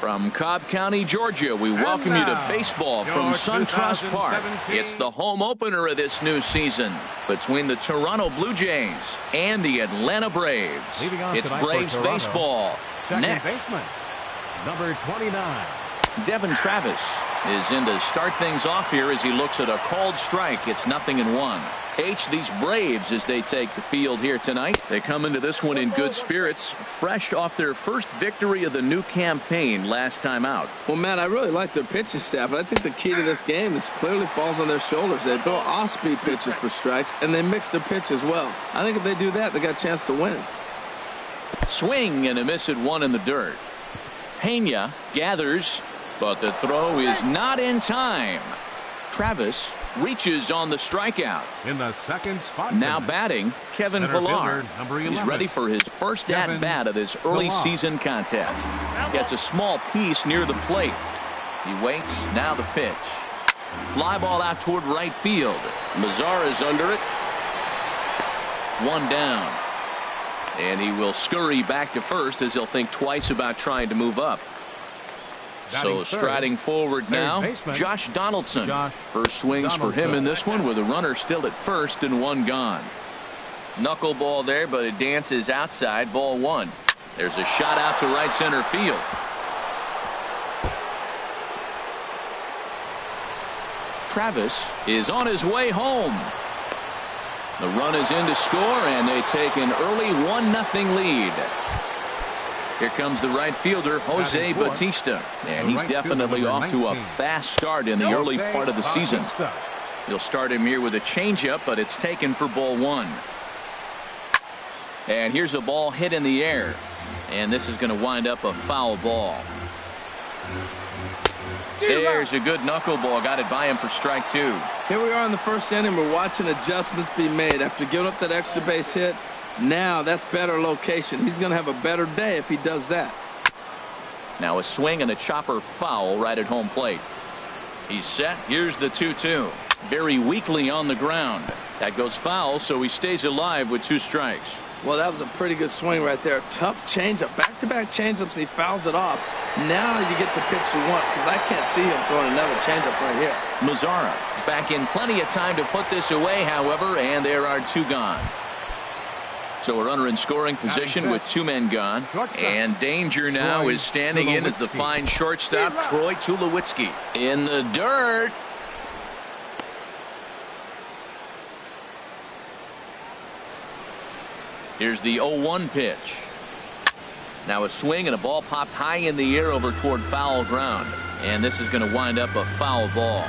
From Cobb County, Georgia, we welcome you to baseball from SunTrust Park. It's the home opener of this new season between the Toronto Blue Jays and the Atlanta Braves. It's Braves baseball. Next, baseman, number 29. Devin Travis is in to start things off here as he looks at a called strike. It's 0-1. These Braves, as they take the field here tonight, they come into this one in good spirits, fresh off their first victory of the new campaign last time out. Well, Matt, I really like their pitching staff, but I think the key to this game is clearly falls on their shoulders. They throw off-speed pitches for strikes, and they mix their pitch as well. I think if they do that, they got a chance to win. Swing and a miss at one in the dirt. Pena gathers, but the throw is not in time. Travis reaches on the strikeout. In the second spot. Now batting, Kevin Pillar. He's ready for his first at-bat of this early season contest. Gets a small piece near the plate. He waits. Now the pitch. Fly ball out toward right field. Mazara's under it. One down. And he will scurry back to first as he'll think twice about trying to move up. So striding forward now, Josh Donaldson. First swings for him in this one with a runner still at first and one gone. Knuckleball there, but it dances outside. Ball one. There's a shot out to right center field. Travis is on his way home. The run is in to score, and they take an early 1-0 lead. Here comes the right fielder, Jose Bautista, and he's definitely off to a fast start in the early part of the season. You'll start him here with a changeup, but it's taken for ball one. And here's a ball hit in the air, and this is going to wind up a foul ball. There's a good knuckleball. Got it by him for strike two. Here we are in the first inning. We're watching adjustments be made after giving up that extra base hit. Now that's better location. He's going to have a better day if he does that. Now a swing and a chopper foul right at home plate. He's set. Here's the 2-2. Very weakly on the ground. That goes foul, so he stays alive with two strikes. Well, that was a pretty good swing right there. Tough changeup. Back-to-back changeups, and he fouls it off. Now you get the pitch you want, because I can't see him throwing another changeup right here. Mazara back in plenty of time to put this away, however, and there are two gone. So a runner in scoring position with two men gone. And danger now is standing in as the fine shortstop, Troy Tulowitzki. In the dirt. Here's the 0-1 pitch. Now a swing and a ball popped high in the air over toward foul ground. And this is going to wind up a foul ball.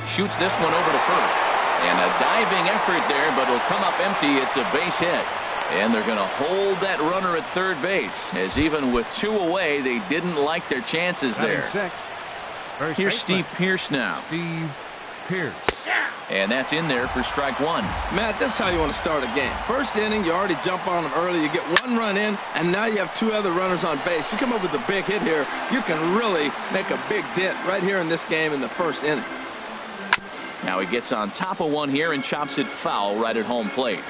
Shoots this one over to first. And a diving effort there, but it'll come up empty. It's a base hit. And they're going to hold that runner at third base, as even with two away, they didn't like their chances there. Here's Steve Pearce now. Steve Pearce. And that's in there for strike one. Matt, this is how you want to start a game. First inning, you already jump on them early. You get one run in, and now you have two other runners on base. You come up with a big hit here, you can really make a big dent right here in this game in the first inning. Now he gets on top of one here and chops it foul right at home plate.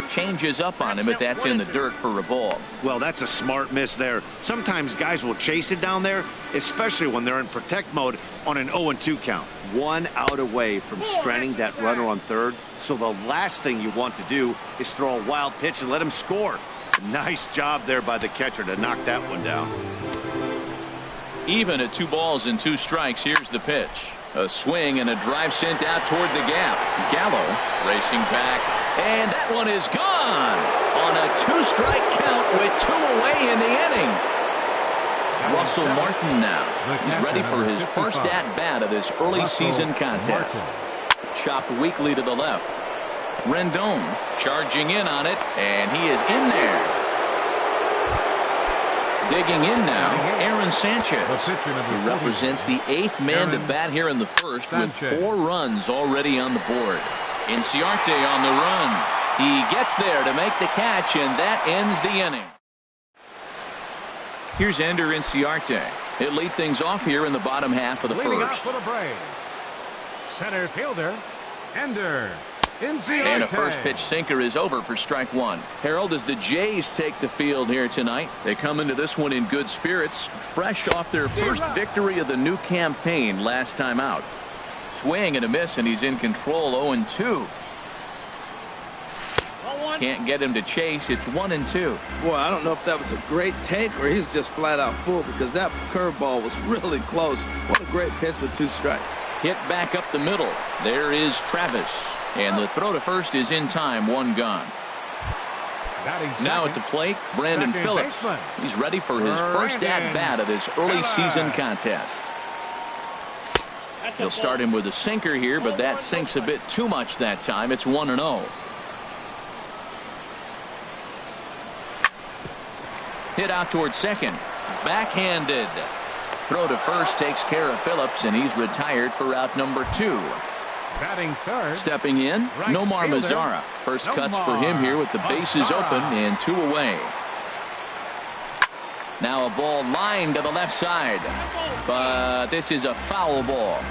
Changes up on him, but that's in the dirt for a ball. Well, that's a smart miss there. Sometimes guys will chase it down there, especially when they're in protect mode on an 0-2 count. One out away from stranding that runner on third. So the last thing you want to do is throw a wild pitch and let him score. Nice job there by the catcher to knock that one down. Even at 2 balls and 2 strikes, here's the pitch. A swing and a drive sent out toward the gap. Gallo racing back, and that one is gone on a 2-strike count with 2 away in the inning. Russell Martin now. He's ready for his first at-bat of this early season contest. Chopped weakly to the left. Rendon charging in on it, and he is in there. Digging in now, Aaron Sanchez. He represents the 8th man to bat here in the first with 4 runs already on the board. Inciarte on the run. He gets there to make the catch, and that ends the inning. Here's Ender Inciarte. He'll lead things off here in the bottom half of the first. For the Braves, center fielder, Ender. And a first pitch sinker is over for strike one. Harold, as the Jays take the field here tonight, they come into this one in good spirits, fresh off their first victory of the new campaign last time out. Swing and a miss, and he's in control. 0-2. Can't get him to chase. It's 1-2. Boy, I don't know if that was a great take or he's just flat out full, because that curveball was really close. What a great pitch with 2 strikes. Hit back up the middle. There is Travis. And the throw to first is in time. 1 gone. Now at the plate, Brandon Phillips. He's ready for his first at-bat of this early season contest. He'll start him with a sinker here, but that sinks a bit too much that time. It's 1-0. Hit out toward second. Backhanded. Throw to first takes care of Phillips, and he's retired for out number 2. Batting third. Stepping in, Nomar Mazara. First cuts for him here with the bases open and 2 away. Now a ball lined to the left side, but this is a foul ball.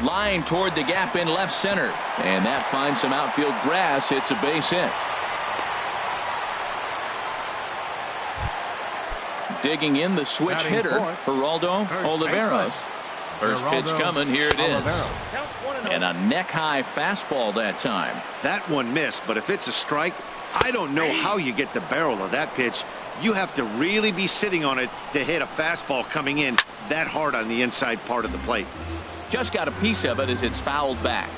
Line toward the gap in left center, and that finds some outfield grass. It's a base hit. Digging in, the switch hitter, Geraldo Oliveros. First pitch coming. Here it is. And a neck-high fastball that time. That one missed, but if it's a strike, I don't know how you get the barrel of that pitch. You have to really be sitting on it to hit a fastball coming in that hard on the inside part of the plate. Just got a piece of it as it's fouled back.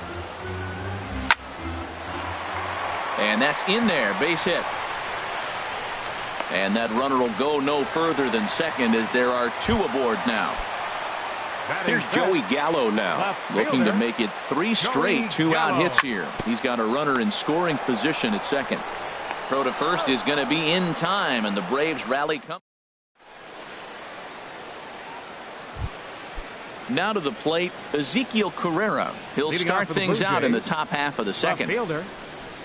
And that's in there. Base hit. And that runner will go no further than second, as there are 2 aboard now. Here's Joey Gallo now, looking to make it 3 straight 2-out hits here. He's got a runner in scoring position at second. Throw to first is going to be in time, and the Braves rally come. Now to the plate, Ezekiel Carrera. He'll start things out in the top half of the second.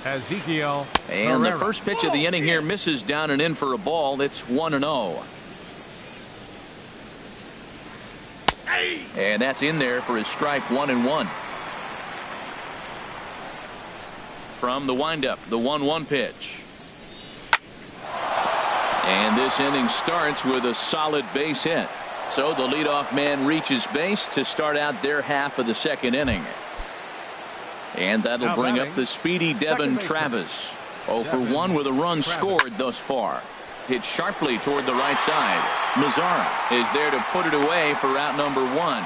Ezekiel and Carrera. The first pitch of the inning here misses down and in for a ball. It's 1-0. And that's in there for his strike. 1-1. From the windup, the 1-1 pitch. And this inning starts with a solid base hit. So the leadoff man reaches base to start out their half of the second inning. And that'll bring up the speedy Devin Travis. 0 for 1 with a run scored thus far. Hit sharply toward the right side. Mazara is there to put it away for out number 1.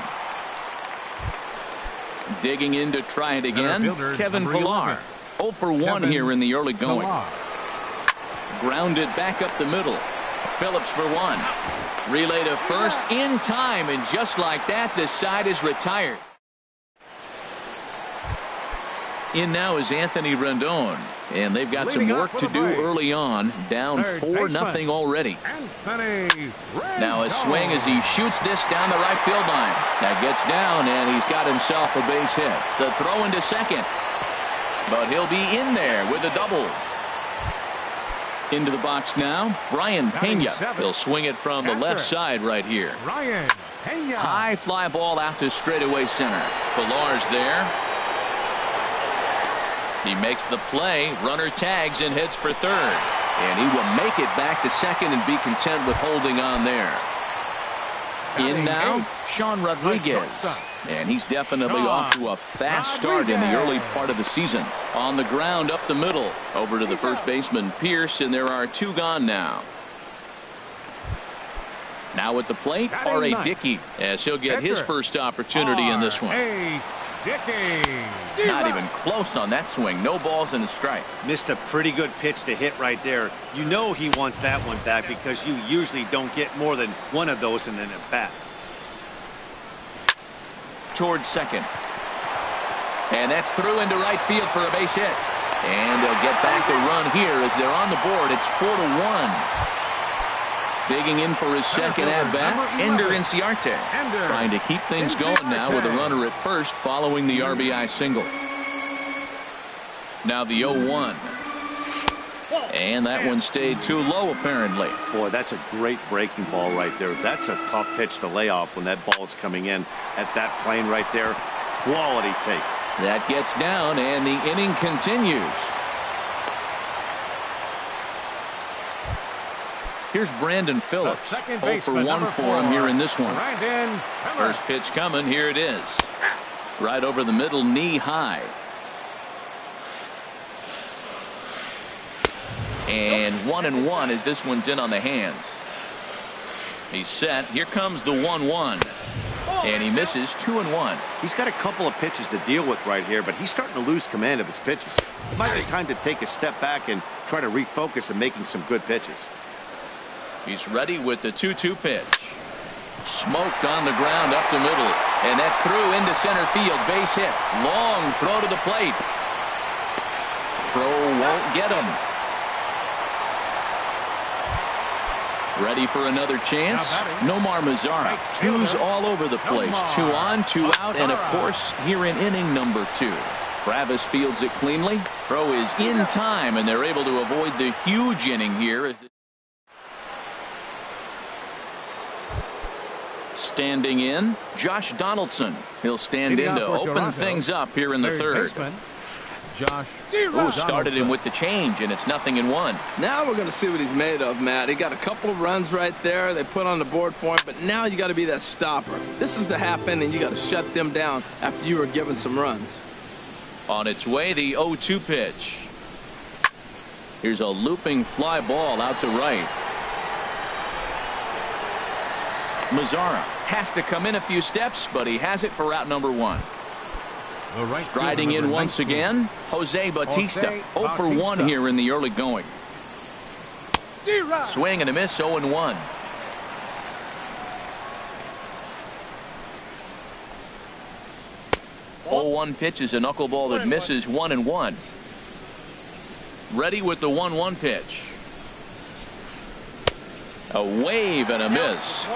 Digging in to try it again, Kevin Pillar. 0 for 1 here in the early going. Grounded back up the middle. Phillips for 1. Relay to first in time, and just like that, the side is retired. In now is Anthony Rendon, and they've got some work to do early on, down 4-0 already. Now a swing as he shoots this down the right field line. That gets down, and he's got himself a base hit. The throw into second, but he'll be in there with a double. Into the box now, Brian Pena. He'll swing it from the left side right here. High fly ball out to straightaway center. Pillar's there. He makes the play, runner tags and heads for third. And he will make it back to second and be content with holding on there. In now, Sean Rodriguez. And he's definitely off to a fast start in the early part of the season. On the ground up the middle, over to the first baseman Pierce, and there are 2 gone now. Now at the plate, R.A. Dickey, as he'll get his first opportunity in this one. Not even close on that swing. No balls and a strike. Missed a pretty good pitch to hit right there. You know he wants that one back, because you usually don't get more than one of those in an at-bat. Towards second. And that's through into right field for a base hit. And they'll get back a run here as they're on the board. It's 4-1. Digging in for his second at-bat, Ender Inciarte. Trying to keep things going now with a runner at first following the RBI single. Now the 0-1. And that one stayed too low, apparently. Boy, that's a great breaking ball right there. That's a tough pitch to lay off when that ball is coming in at that plane right there. Quality take. That gets down, and the inning continues. Here's Brandon Phillips. 0 for 1 for him here in this one. First pitch coming. Here it is. Right over the middle, knee high. And 1-1 as this one's in on the hands. He's set. Here comes the 1-1. And he misses 2-1. He's got a couple of pitches to deal with right here, but he's starting to lose command of his pitches. It might be time to take a step back and try to refocus on making some good pitches. He's ready with the 2-2 pitch. Smoked on the ground up the middle. And that's through into center field. Base hit. Long throw to the plate. Throw won't get him. Ready for another chance. Nomar Mazara. Twos all over the place. 2 on, 2 out, and of course here in inning number 2. Travis fields it cleanly. Throw is in time, and they're able to avoid the huge inning here. Standing in, Josh Donaldson. He'll stand in to open things up here in the third. Ooh, started him with the change, and it's 0-1. Now we're going to see what he's made of, Matt. He got a couple of runs right there they put on the board for him, but now you got to be that stopper. This is the half inning. You got to shut them down after you were given some runs. On its way, the 0-2 pitch. Here's a looping fly ball out to right. Mazara has to come in a few steps, but he has it for out number 1. Striding in once again, Jose Bautista. 0 for 1 here in the early going. Swing and a miss, 0-1. Oh, 1 pitch is a knuckleball that misses 1-1. Ready with the 1-1 pitch. A wave and a miss.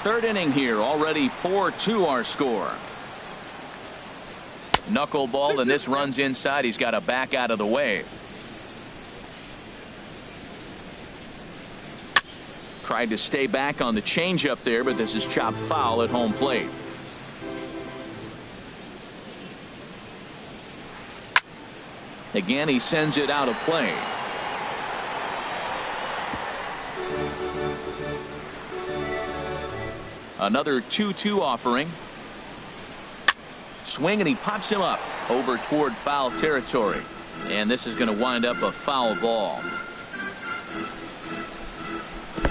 Third inning here, already 4-2 our score. Knuckleball, and this runs inside. He's got to back out of the way. Tried to stay back on the changeup there, but this is chopped foul at home plate. Again, he sends it out of play. Another 2-2 offering. Swing, and he pops him up over toward foul territory. And this is going to wind up a foul ball.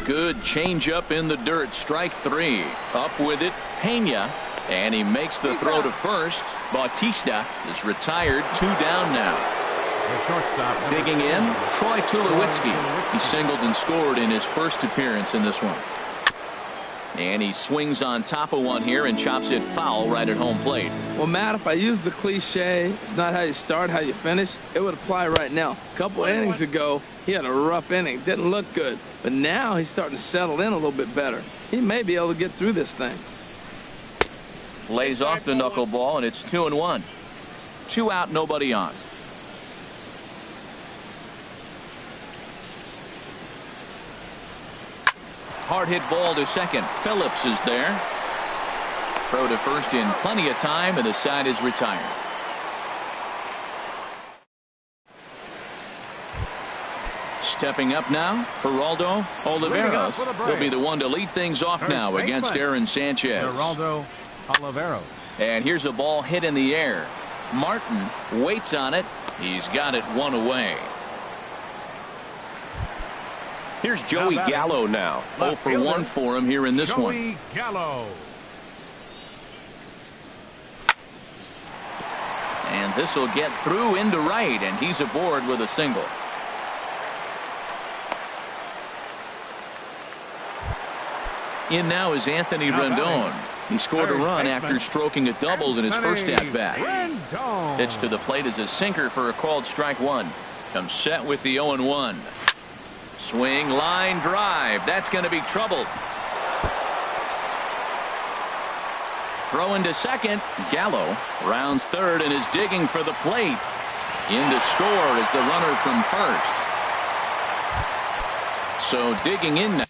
Good changeup in the dirt. Strike 3. Up with it, Pena. And he makes the throw to first. Bautista is retired. 2 down now. Digging in, Troy Tulowitzki. He singled and scored in his first appearance in this one. And he swings on top of one here and chops it foul right at home plate. Well, Matt, if I use the cliche, it's not how you start, how you finish, it would apply right now. A couple innings ago, he had a rough inning. Didn't look good. But now he's starting to settle in a little bit better. He may be able to get through this thing. Lays off the knuckleball, and it's 2-1. 2 out, nobody on. Hard hit ball to second. Phillips is there. Throw to first in plenty of time, and the side is retired. Stepping up now, Geraldo Oliveros will be the one to lead things off now against Aaron Sanchez. Geraldo Oliveros. And here's a ball hit in the air. Martin waits on it. He's got it 1 away. Here's Joey Gallo now. 0 for 1 for him here in this one. Joey Gallo. And this will get through into right, and he's aboard with a single. In now is Anthony Rendon. He scored a run after stroking a double in his first at-bat. Pitch to the plate is a sinker for a called strike 1. Comes set with the 0-1. Swing, line drive. That's going to be trouble. Throw into second. Gallo rounds third and is digging for the plate. In to score is the runner from first. So digging in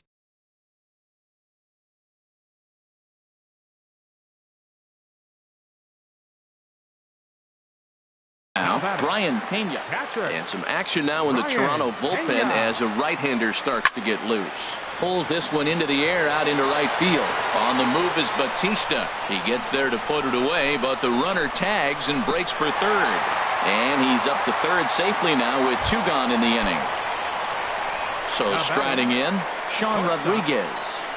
now, Brian Pena. And some action now in the Toronto bullpen as a right-hander starts to get loose. Pulls this one into the air out into right field. On the move is Batista. He gets there to put it away, but the runner tags and breaks for third. And he's up to third safely now with 2 gone in the inning. So striding in, Sean Rodriguez,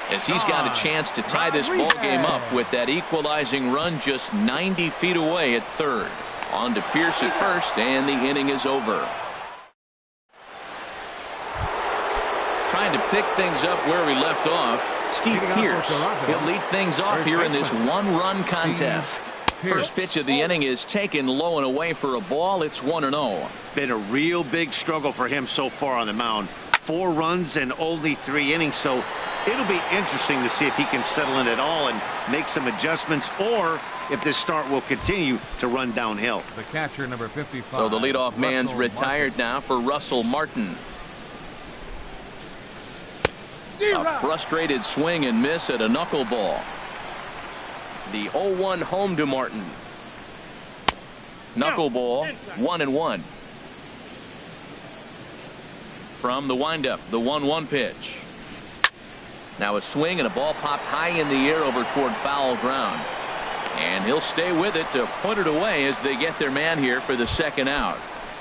as he's got a chance to tie this ball game up with that equalizing run just 90 feet away at third. On to Pierce at first, and the inning is over. Trying to pick things up where we left off, Steve Pierce. He'll lead things off here in this 1-run contest. First pitch of the inning is taken low and away for a ball. It's 1-0. Been a real big struggle for him so far on the mound. 4 runs and only 3 innings, so it'll be interesting to see if he can settle in at all and make some adjustments, or if this start will continue to run downhill. The catcher, number 55. So the leadoff man's retired now for Russell Martin. A frustrated swing and miss at a knuckleball. The 0-1 home to Martin. Knuckleball, 1-1. From the windup, the 1-1 pitch. Now a swing and a ball popped high in the air over toward foul ground. And he'll stay with it to put it away as they get their man here for the second out.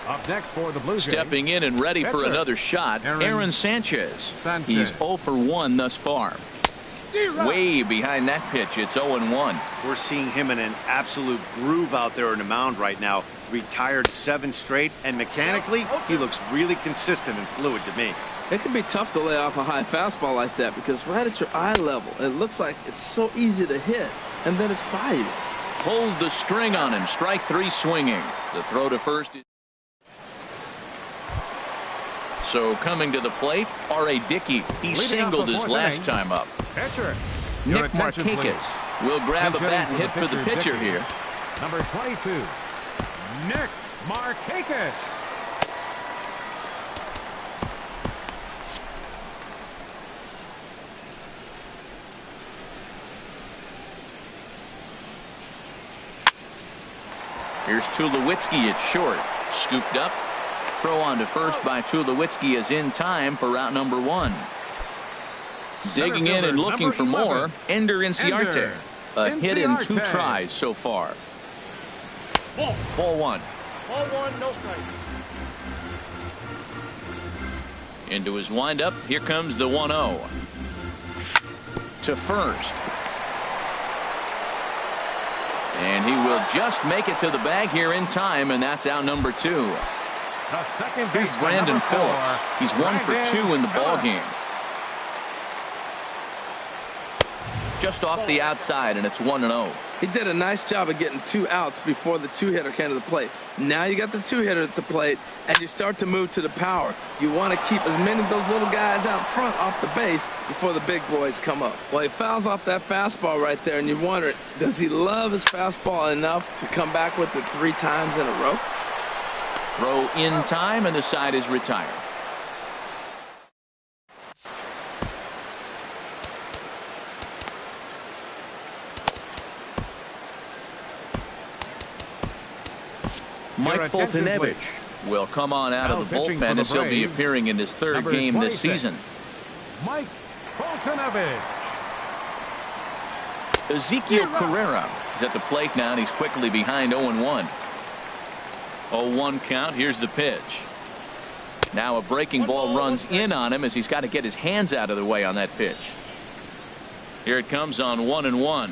Up next for the Blue Jays. Stepping in and ready for another shot, Aaron Sanchez. He's 0 for 1 thus far. Way behind that pitch, it's 0-1. We're seeing him in an absolute groove out there on the mound right now. Retired 7 straight, and mechanically, he looks really consistent and fluid to me. It can be tough to lay off a high fastball like that because right at your eye level, it looks like it's so easy to hit, and then it's by you. Pulled the string on him. Strike 3 swinging. The throw to first. So coming to the plate, R.A. Dickey. He singled his last time up. Nick Markakis will grab a bat and hit for the pitcher here. Number 22, Nick Markakis. Here's Tulowitzki at short. Scooped up. Throw on to first by Tulowitzki is in time for route number 1. Digging in and looking for more, Ender Inciarte. A hit in 2 tries so far. Ball 1. Ball 1, no strike. Into his windup. Here comes the 1-0. To first. And he will just make it to the bag here in time, and that's out number 2. Here's Brandon Phillips. He's 1 for 2 in the ball game. Just off the outside, and it's 1-0. He did a nice job of getting 2 outs before the 2-hitter came to the plate. Now you got the 2-hitter at the plate, and you start to move to the power. You want to keep as many of those little guys out front off the base before the big boys come up. Well, he fouls off that fastball right there, and you wonder, does he love his fastball enough to come back with it 3 times in a row? Throw in time, and the side is retired. Mike Foltynewicz will come on out of the bullpen as he'll be appearing in his 3rd game this season. Mike Foltynewicz. Ezekiel Carrera is at the plate now, and he's quickly behind 0-1. 0-1 count. Here's the pitch. Now a breaking ball runs in on him as he's got to get his hands out of the way on that pitch. Here it comes on 1-1.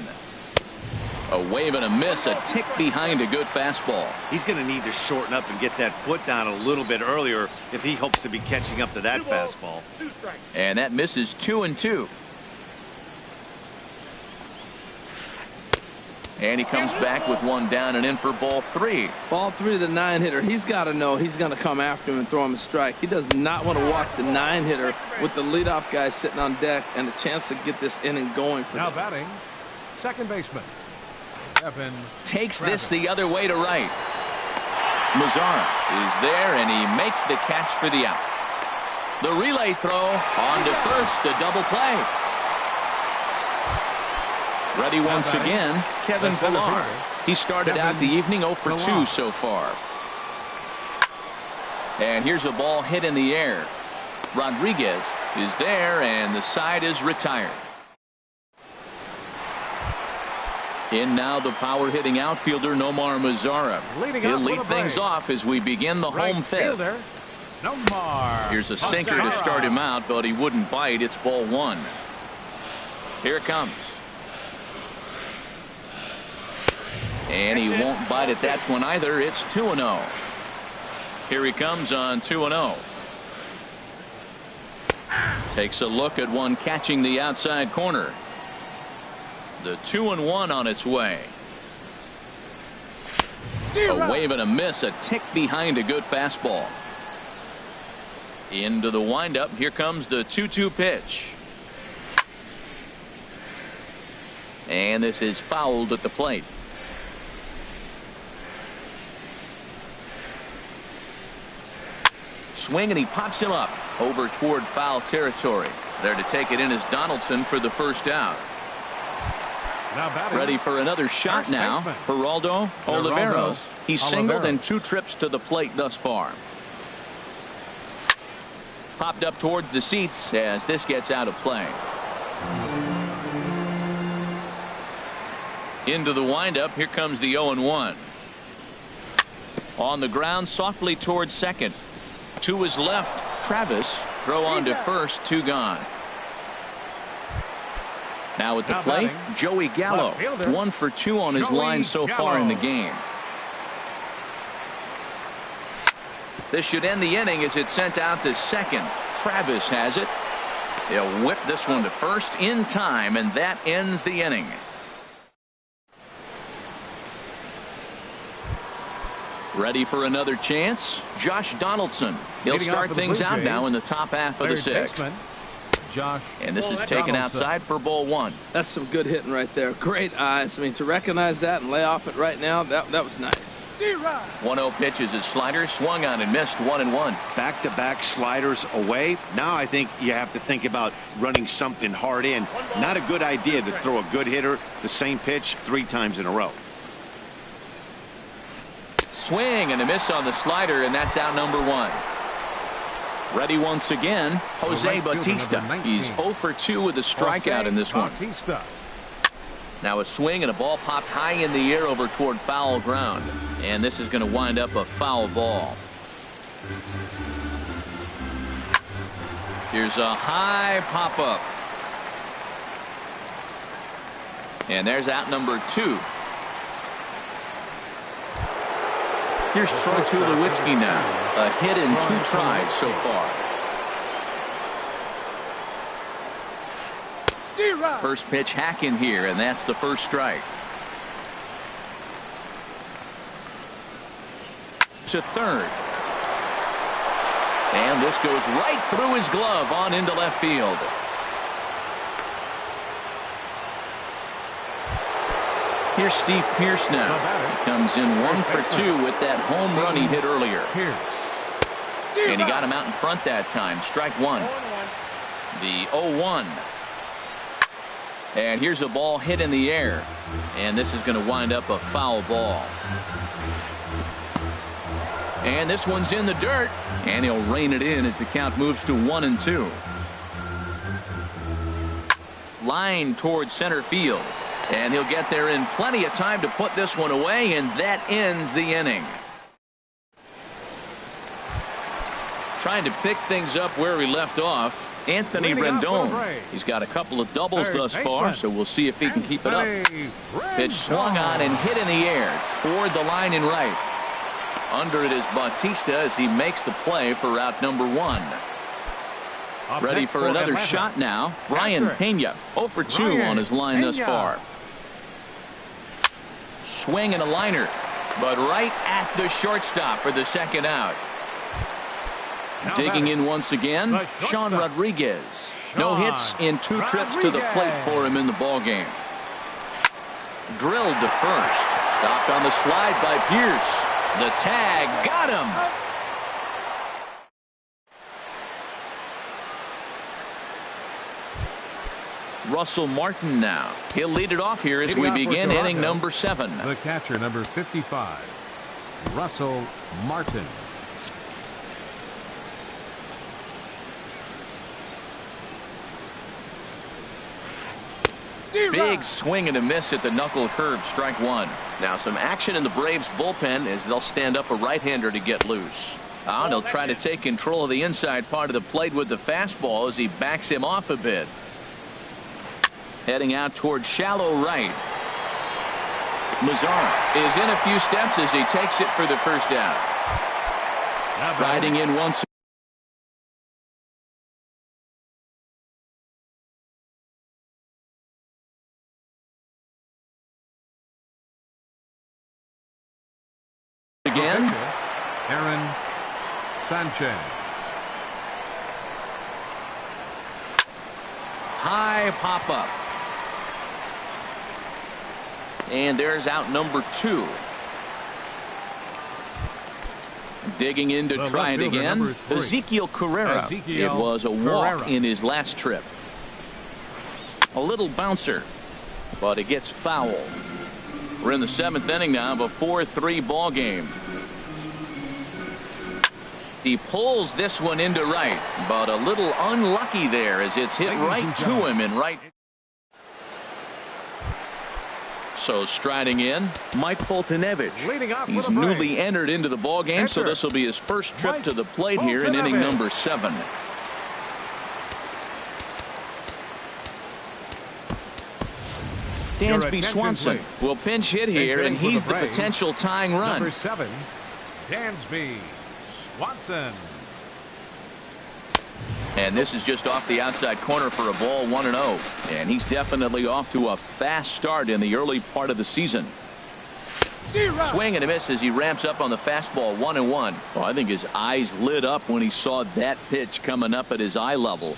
A wave and a miss, a tick behind a good fastball. He's going to need to shorten up and get that foot down a little bit earlier if he hopes to be catching up to that fastball. And that misses 2-2. And he comes back with 1 down and in for ball 3. Ball 3 to the 9-hitter. He's got to know he's going to come after him and throw him a strike. He does not want to walk the 9-hitter with the leadoff guy sitting on deck and a chance to get this inning going for now them. Batting, second baseman. Takes this the other way to right. Mazzara is there, and he makes the catch for the out. The relay throw on to first, a double play. Ready once again, Kevin Pillar. He started out the evening 0 for 2 so far. And here's a ball hit in the air. Rodriguez is there, and the side is retired. In now the power-hitting outfielder Nomar Mazara. He'll lead things off as we begin the home fifth. Here's a sinker to start him out, but he wouldn't bite. It's ball one. Here it comes. And he won't bite at that one either. It's 2-0. Here he comes on 2-0. Takes a look at one catching the outside corner. The 2-1 on its way. A wave and a miss, a tick behind a good fastball. Into the windup. Here comes the 2-2 pitch. And this is fouled at the plate. Swing, and he pops him up over toward foul territory. There to take it in is Donaldson for the first out. Ready for another shot now. Geraldo Oliveros. He's singled in 2 trips to the plate thus far. Popped up towards the seats as this gets out of play. Into the windup. Here comes the 0-1. On the ground softly towards second. To his left, Travis. Throw on to first, 2 gone. Now at the plate, Joey Gallo. 1 for 2 on his line so far in the game. This should end the inning as it's sent out to second. Travis has it. He'll whip this one to first in time, and that ends the inning. Ready for another chance? Josh Donaldson. He'll start things out now in the top half of the 6th. And this is taken outside for ball 1. That's some good hitting right there. Great eyes. I mean, to recognize that and lay off it right now, that was nice. 1-0 pitch is his slider, swung on and missed. 1-1. Back-to-back sliders away. Now I think you have to think about running something hard in. Not a good idea to throw a good hitter the same pitch 3 times in a row. Swing and a miss on the slider, and that's out number 1. Ready once again, Jose Bautista. He's 0 for 2 with a strikeout in this one. Now a swing and a ball popped high in the air over toward foul ground. And this is going to wind up a foul ball. Here's a high pop-up. And there's out number 2. Here's Troy Tulowitzki now. A hit in 2 tries so far. First pitch hack in here, and that's the first strike. To third. And this goes right through his glove on into left field. Here's Steve Pearce now. He comes in 1 for 2 with that home run he hit earlier. And he got him out in front that time. Strike 1. The 0-1. And here's a ball hit in the air. And this is going to wind up a foul ball. And this one's in the dirt. And he'll rein it in as the count moves to 1-2. Line towards center field. And he'll get there in plenty of time to put this one away, and that ends the inning. Trying to pick things up where he left off, Anthony Rendon. He's got a couple of doubles thus far, so we'll see if he can keep it up. Pitch swung on and hit in the air toward the line and right. Under it is Bautista as he makes the play for out number 1. Ready for another shot now. Brian Pena, 0 for 2 on his line thus far. Swing and a liner, but right at the shortstop for the second out. Digging in once again, Sean Rodriguez. No hits in 2 trips to the plate for him in the ballgame. Drilled to first. Stopped on the slide by Pearce. The tag got him. Russell Martin now. He'll lead it off here as we begin inning number 7. The catcher, number 55, Russell Martin. Big swing and a miss at the knuckle curve, strike 1. Now some action in the Braves bullpen as they'll stand up a right-hander to get loose. He'll try to take control of the inside part of the plate with the fastball as he backs him off a bit. Heading out toward shallow right. Mazzara is in a few steps as he takes it for the first out. Riding in once again. Aaron Sanchez. High pop up. And there's out number 2. Digging in to try it again. Ezekiel Carrera. It was a walk in his last trip. A little bouncer, but it gets fouled. We're in the 7th inning now of a 4-3 ball game. He pulls this one into right, but a little unlucky there as it's hit right to him in right. So striding in, Mike Foltynewicz. He's newly entered into the ball game, so this will be his first trip to the plate here in inning number 7. Dansby Swanson will pinch hit here, and he's the potential tying run. Number 7, Dansby Swanson. And this is just off the outside corner for a ball, 1-0. And he's definitely off to a fast start in the early part of the season. Swing and a miss as he ramps up on the fastball, 1-1. Oh, I think his eyes lit up when he saw that pitch coming up at his eye level.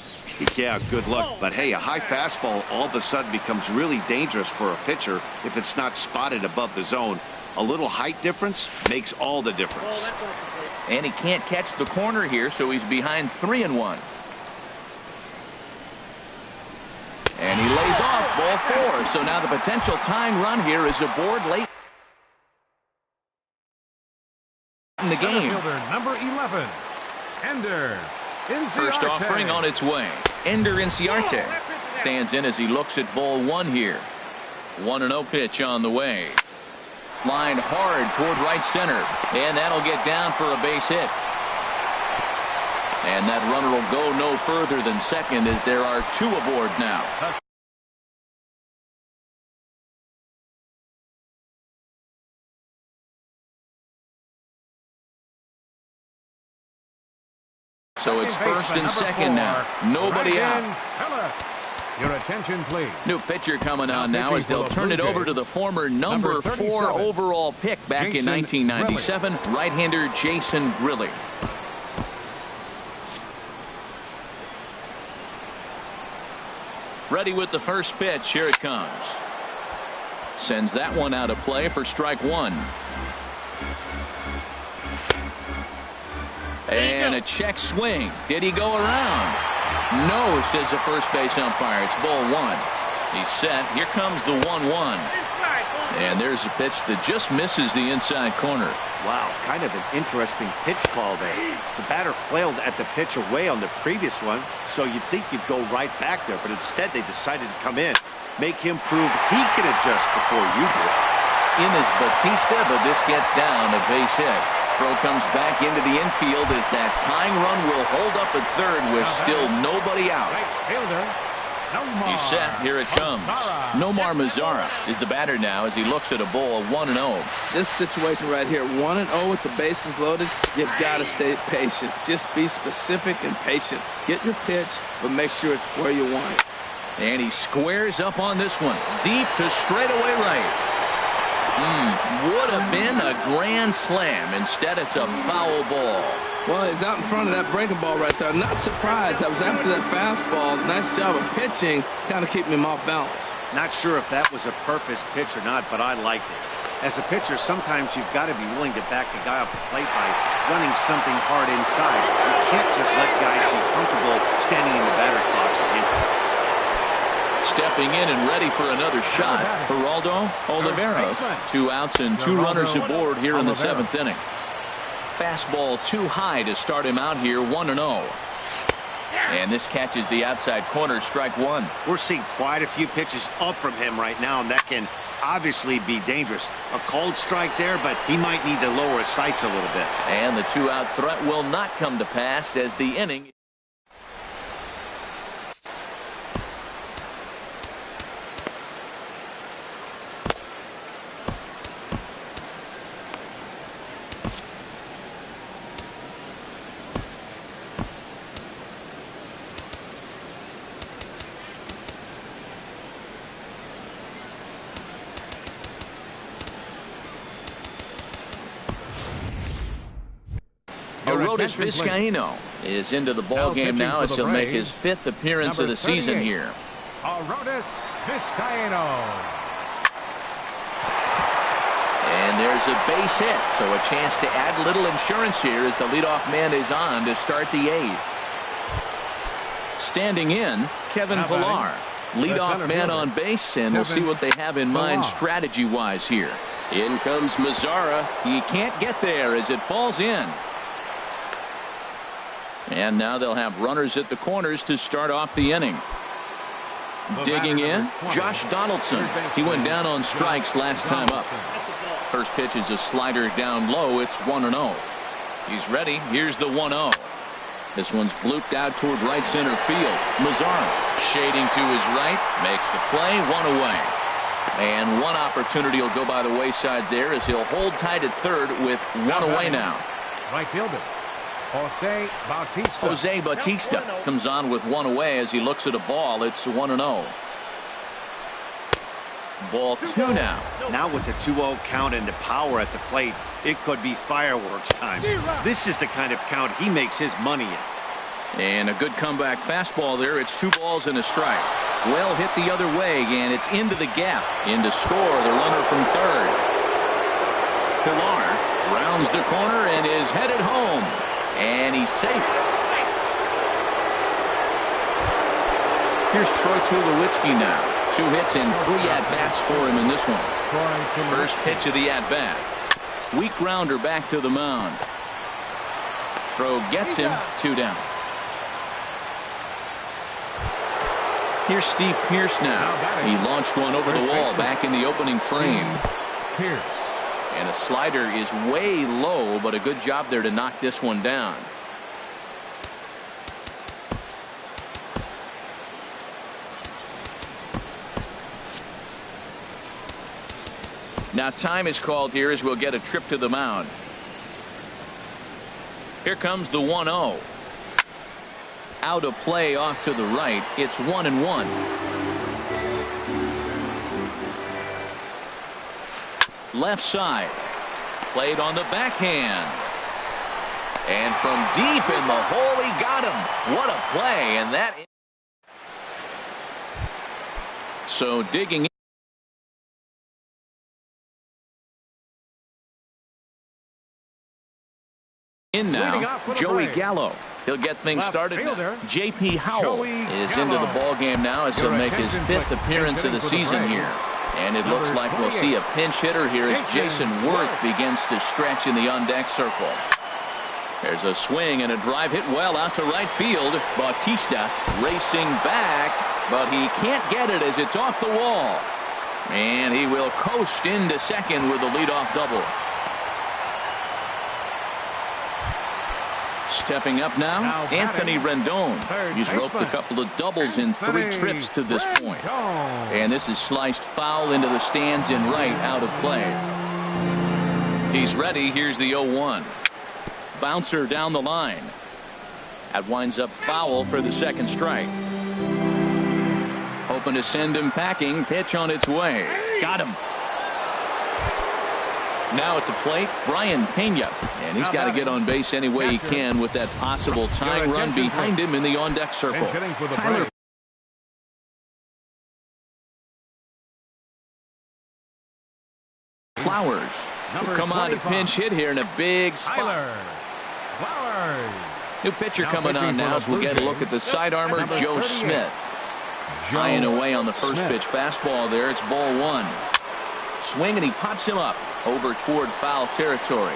Yeah, good luck. But hey, a high fastball all of a sudden becomes really dangerous for a pitcher if it's not spotted above the zone. A little height difference makes all the difference. And he can't catch the corner here, so he's behind 3-1. And he lays off ball 4. So now the potential tying run here is aboard late in the game. Number 11, Ender Inciarte. First offering on its way. Ender Inciarte stands in as he looks at ball 1 here. 1-0 pitch on the way. Lined hard toward right center, and that'll get down for a base hit. And that runner will go no further than second as there are 2 aboard now. So it's first and second now. Nobody out. Your attention, please. New pitcher coming on now as they'll turn it over to the former number 4 overall pick back in 1997, right-hander Jason Grilli. Ready with the first pitch. Here it comes. Sends that one out of play for strike 1. And a check swing. Did he go around? No, says the first base umpire. It's ball 1. He's set. Here comes the 1-1. And there's a pitch that just misses the inside corner. Wow, kind of an interesting pitch call there. The batter flailed at the pitch away on the previous one, so you'd think you'd go right back there, but instead they decided to come in. Make him prove he can adjust before you do. In is Batista, but this gets down a base hit. Throw comes back into the infield as that tying run will hold up at third with still nobody out. He's set. Here it comes. Nomar Mazzara is the batter now as he looks at a ball 1-0. This situation right here, 1-0 with the bases loaded, you've got to stay patient. Just be specific and patient. Get your pitch, but make sure it's where you want it. And he squares up on this one. Deep to straightaway right. Would have been a grand slam. Instead, it's a foul ball. Well, he's out in front of that breaking ball right there. Not surprised. That was after that fastball. Nice job of pitching, kind of keeping him off balance. Not sure if that was a purpose pitch or not, but I liked it. As a pitcher, sometimes you've got to be willing to back the guy off the plate by running something hard inside. You can't just let guys be comfortable standing in the batter's box. stepping in and ready for another shot. Geraldo Oliveros. 2 outs and 2 runners aboard here in the 7th inning. Fastball too high to start him out here, 1-0. And this catches the outside corner, strike 1. We're seeing quite a few pitches up from him right now, and that can obviously be dangerous. A cold strike there, but he might need to lower his sights a little bit. And the 2-out threat will not come to pass as the inning. Aroldis Vizcaino is into the ball game now as he'll make his 5th appearance of the season here. Aroldis Vizcaino. And there's a base hit, so a chance to add a little insurance here as the leadoff man is on to start the 8th. Standing in, Kevin Pillar, leadoff man on base, and we'll see what they have in mind strategy-wise here. In comes Mazzara. He can't get there as it falls in. And now they'll have runners at the corners to start off the inning. Digging in, Josh Donaldson. He went down on strikes last time up. First pitch is a slider down low. It's 1-0. He's ready. Here's the 1-0. This one's blooped out toward right center field. Mazzara shading to his right. Makes the play. 1 away. And one opportunity will go by the wayside there as he'll hold tight at third with 1 away now. Right fielder Jose Bautista comes on with 1 away as he looks at a ball. It's 1-0. Ball 2 now. Now with the 2-0 count and the power at the plate, it could be fireworks time. This is the kind of count he makes his money in. And a good comeback fastball there. It's 2 balls and a strike. Well hit the other way, and it's into the gap. In to score, the runner from third. Pillar rounds the corner and is headed home. And he's safe. Here's Troy Tulowitzki now. 2 hits and 3 at-bats for him in this one. First pitch of the at-bat. Weak grounder back to the mound. Throw gets him. 2 down. Here's Steve Pearce now. He launched one over the wall back in the opening frame. And a slider is way low, but a good job there to knock this one down. Now time is called here as we'll get a trip to the mound. Here comes the 1-0. Out of play off to the right. It's 1-1. Left side. Played on the backhand. And from deep in the hole, he got him. What a play. And that. So digging in now, Joey Gallo. He'll get things started now. J.P. Howell is into the ball game now as he'll make his 5th appearance of the season here. And it looks like we'll see a pinch hitter here as Jason Worth begins to stretch in the on-deck circle. There's a swing and a drive hit well out to right field. Bautista racing back, but he can't get it as it's off the wall. And he will coast into second with a leadoff double. Stepping up now, Anthony Rendon. He's roped a couple of doubles in 3 trips to this point. And this is sliced foul into the stands in right, out of play. He's ready. Here's the 0-1. Bouncer down the line. That winds up foul for the 2nd strike. Hoping to send him packing. Pitch on its way. Got him. Now at the plate, Brian Pena, and he's got to get on base any way he can with that possible tying run behind him in the on-deck circle. Tyler Flowers will come on to pinch hit here in a big spot. New pitcher coming on now as we get a look at the side armor, Joe Smith. High and away on the first pitch fastball there. It's ball one. Swing, and he pops him up over toward foul territory.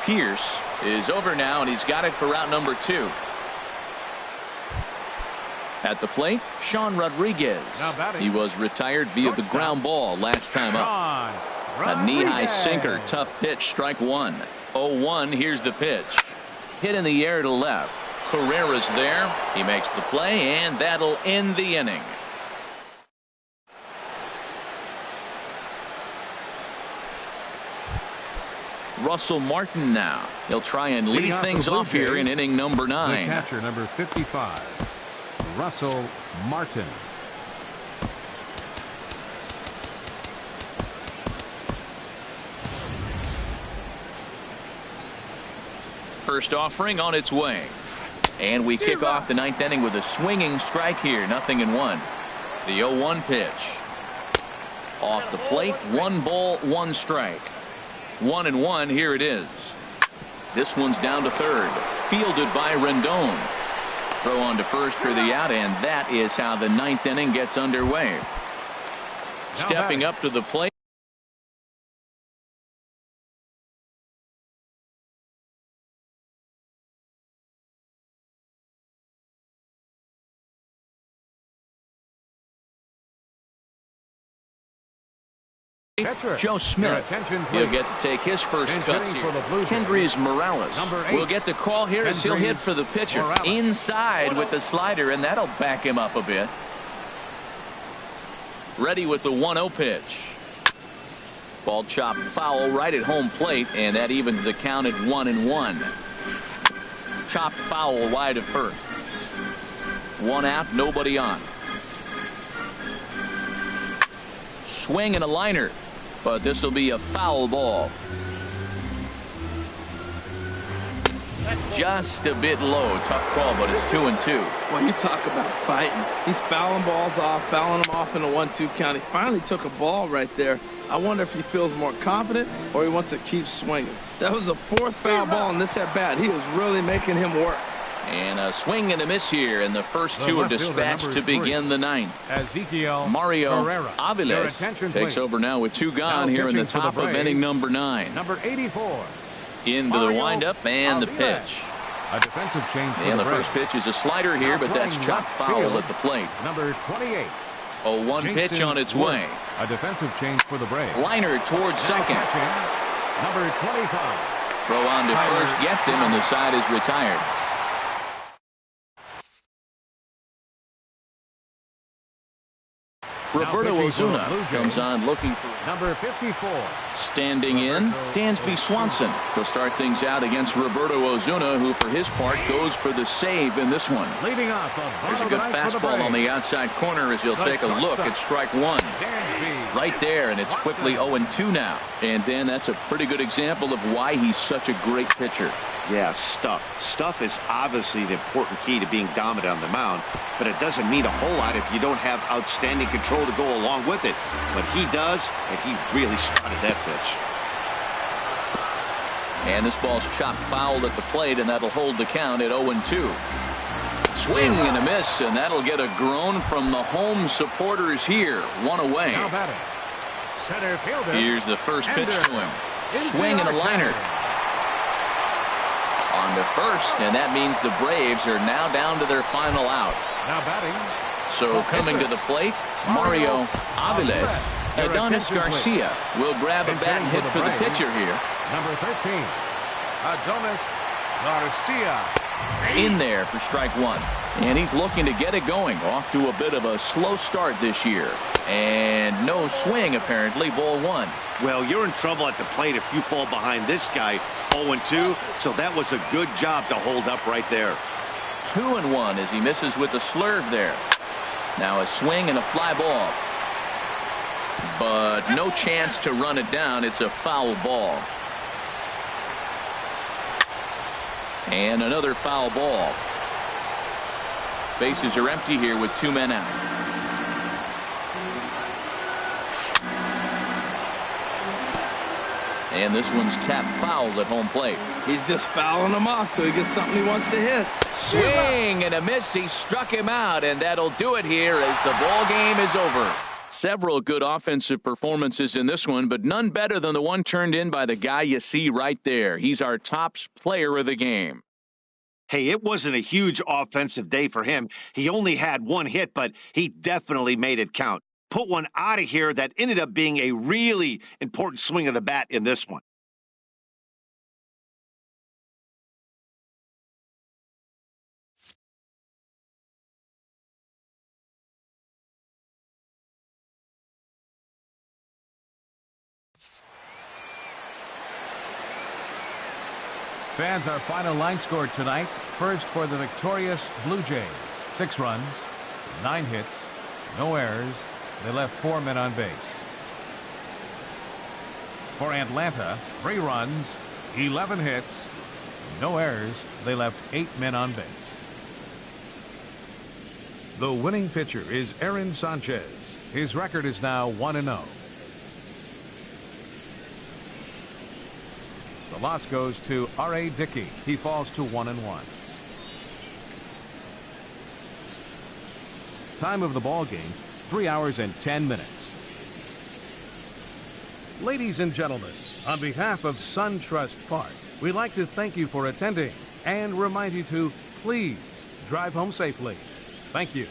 Pierce is over now, and he's got it for route number 2. At the plate, Sean Rodriguez. He was retired via the ground ball last time up. A knee-high sinker, tough pitch, strike one. 0-1, here's the pitch. Hit in the air to left. Carrera's there. He makes the play, and that'll end the inning. Russell Martin now. He'll try and lead things off here in inning number 9. The catcher, number 55, Russell Martin. First offering on its way. And we kick off the 9th inning with a swinging strike here. 0-1. The 0-1 pitch. Off the plate. 1 ball, 1 strike. 1-1. Here it is. This one's down to third. Fielded by Rendon. Throw on to first for the out, and that is how the 9th inning gets underway. Stepping up to the plate. Joe Smith. He'll get to take his first cuts here. Kendrys Morales will get the call here as he'll hit for the pitcher. Inside with the slider, and that'll back him up a bit. Ready with the 1-0 pitch. Ball chopped foul right at home plate, and that evens the count at 1-1. Chopped foul wide of first. 1 out, nobody on. Swing and a liner. But this will be a foul ball. Just a bit low. Tough call, but it's 2-2. Well, you talk about fighting. He's fouling balls off, fouling them off in a 1-2 count. He finally took a ball right there. I wonder if he feels more confident or he wants to keep swinging. That was the 4th foul ball in this at bat. He is really making him work. And a swing and a miss here, and the first 2 are dispatched to begin the 9th. Mario Aviles takes over now with 2 gone here in the top of inning number 9. Number 84. Into the windup and the pitch. A defensive change. And the first pitch is a slider here, but that's chopped foul at the plate. Number 28. 0-1 pitch on its way. A defensive change for the Braves. Liner towards second. Number 25. Throw on to first gets him, and the side is retired. Roberto Ozuna comes on looking for number 54. Standing in, Dansby Swanson. He'll start things out against Roberto Ozuna, who for his part goes for the save in this one. Leading off There's a good fastball on the outside corner as he'll take a look at strike 1. Right there, and it's quickly 0-2 now. And Dan, that's a pretty good example of why he's such a great pitcher. Yeah, stuff. Stuff is obviously the important key to being dominant on the mound, but it doesn't mean a whole lot if you don't have outstanding control to go along with it. But he does, and he really spotted that pitch. And this ball's chopped foul at the plate, and that'll hold the count at 0-2. Swing and a miss, and that'll get a groan from the home supporters here. 1 away. Center fielder. Here's the first pitch to him. Swing and a liner. On to first, and that means the Braves are now down to their final out. Now batting. So coming to the plate, Mario Aviles. Adonis Garcia will grab a bat and hit for the pitcher here. Number 13, Adonis Garcia. In there for strike 1. And he's looking to get it going. Off to a bit of a slow start this year. And no swing, apparently. Ball 1. Well, you're in trouble at the plate if you fall behind this guy. 0-2, so that was a good job to hold up right there. 2-1 as he misses with the slurve there. Now a swing and a fly ball. But no chance to run it down. It's a foul ball. And another foul ball. Bases are empty here with 2 men out. And this one's tapped foul at home plate. He's just fouling them off till he gets something he wants to hit. Swing and a miss. He struck him out, and that'll do it here as the ball game is over. Several good offensive performances in this one, but none better than the one turned in by the guy you see right there. He's our top player of the game. Hey, it wasn't a huge offensive day for him. He only had one hit, but he definitely made it count. Put one out of here that ended up being a really important swing of the bat in this one. Fans, our final line score tonight. First for the victorious Blue Jays. 6 runs, 9 hits, no errors. They left 4 men on base. For Atlanta, 3 runs, 11 hits, no errors. They left 8 men on base. The winning pitcher is Aaron Sanchez. His record is now 1-0. The loss goes to R.A. Dickey. He falls to 1-1. Time of the ball game, 3 hours and 10 minutes. Ladies and gentlemen, on behalf of SunTrust Park, we'd like to thank you for attending and remind you to please drive home safely. Thank you.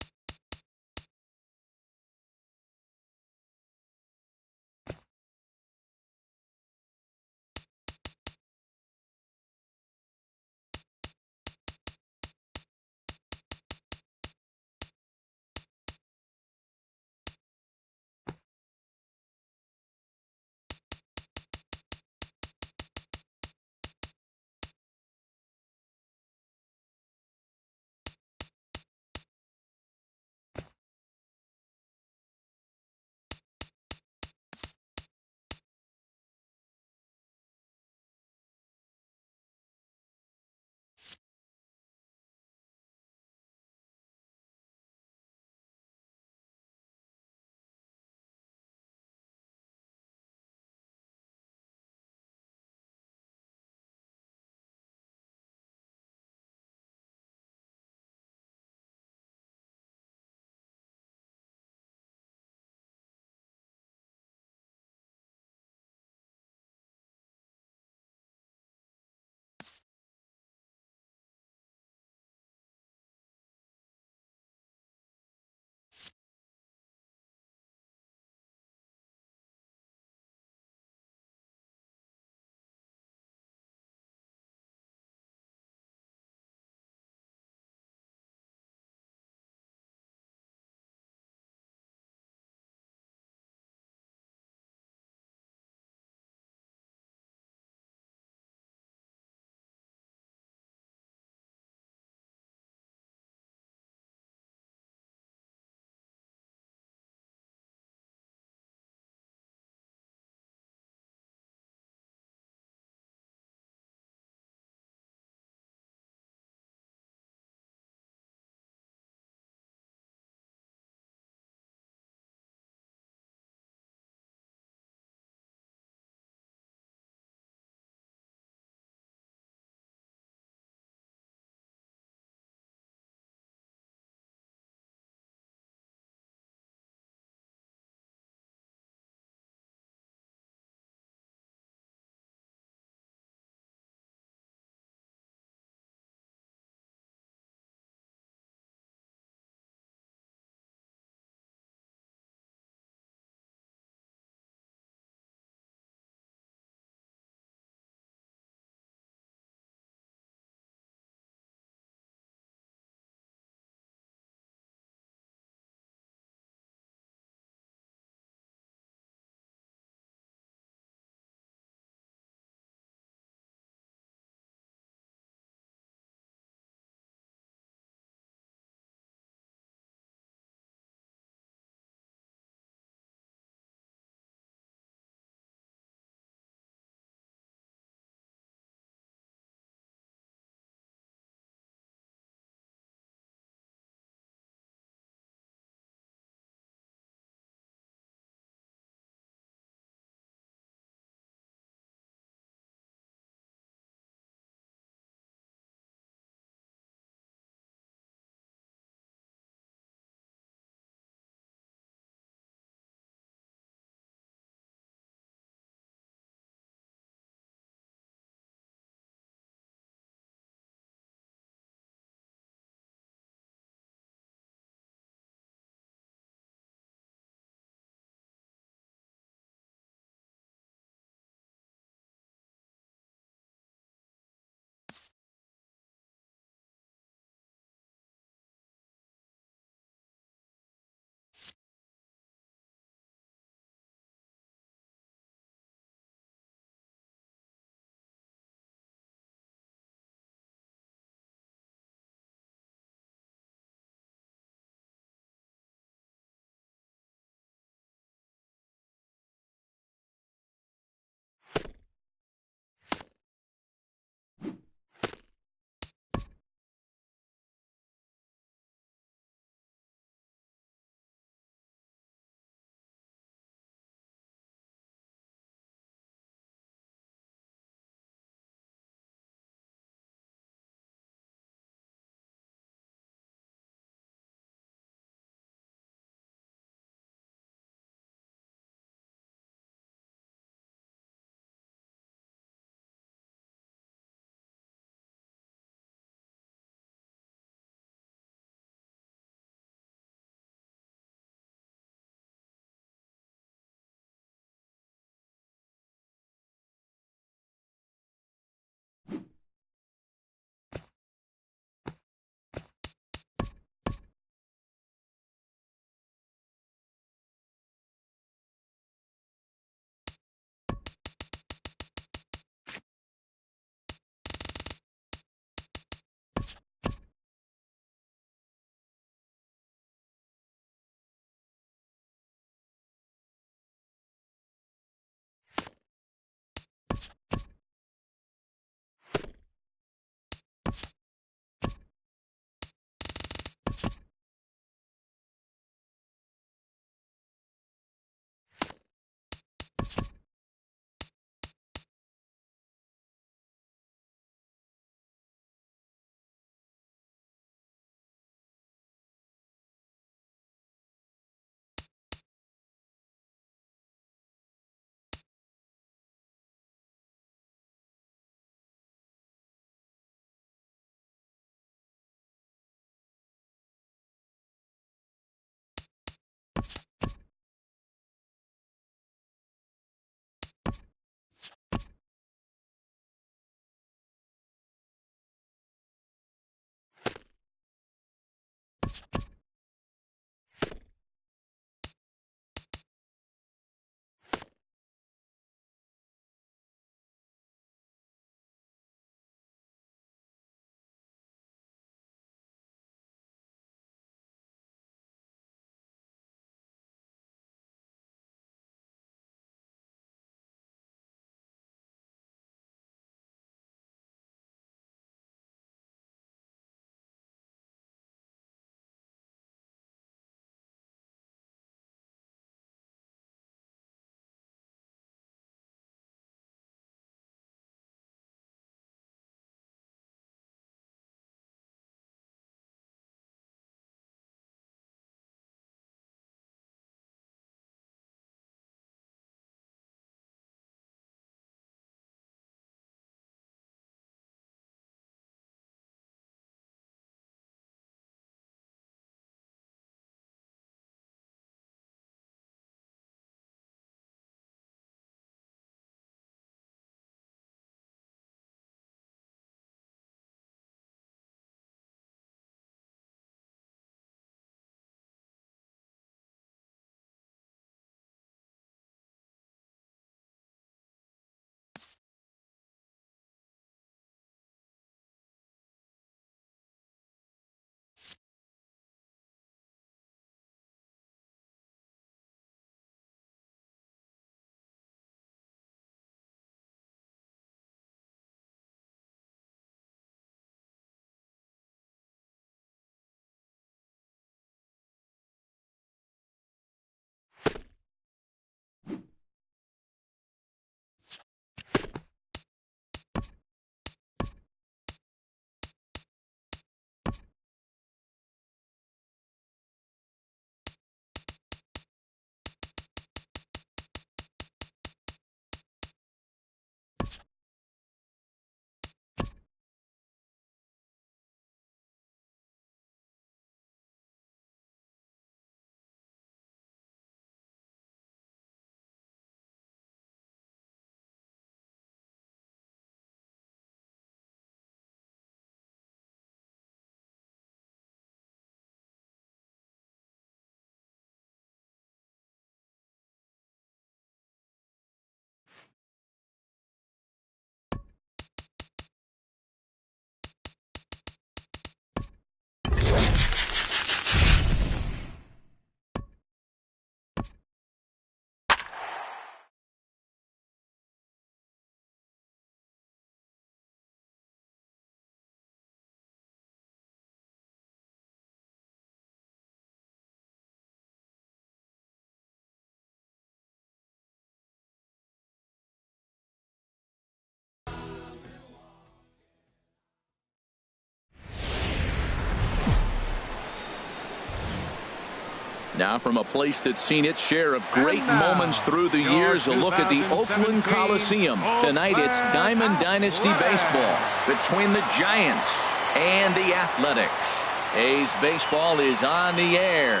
Now from a place that's seen its share of great moments through the years, a look at the Oakland Coliseum. Tonight it's Diamond Dynasty Baseball between the Giants and the Athletics. A's baseball is on the air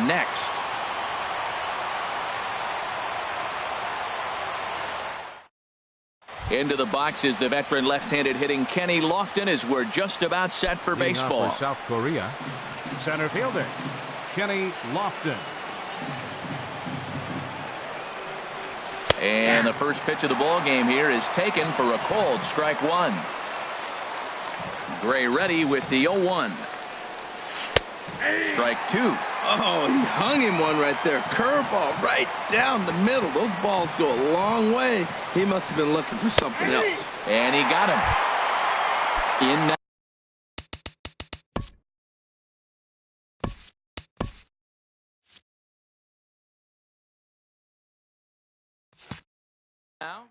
next. Into the box is the veteran left-handed hitting Kenny Lofton as we're just about set for baseball. For South Korea, center fielder Kenny Lofton. And the first pitch of the ball game here is taken for a called strike one. Gray ready with the 0-1. Strike two. Oh, he hung him one right there. Curveball right down the middle. Those balls go a long way. He must have been looking for something else. And he got him. In now.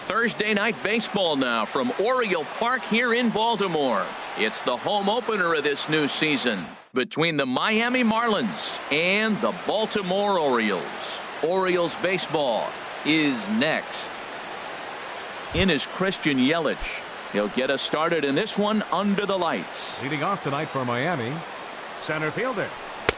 Thursday night baseball now from Oriole Park here in Baltimore. It's the home opener of this new season between the Miami Marlins and the Baltimore Orioles. Orioles baseball is next. In is Christian Yelich. He'll get us started in this one under the lights. Leading off tonight for Miami, center fielder.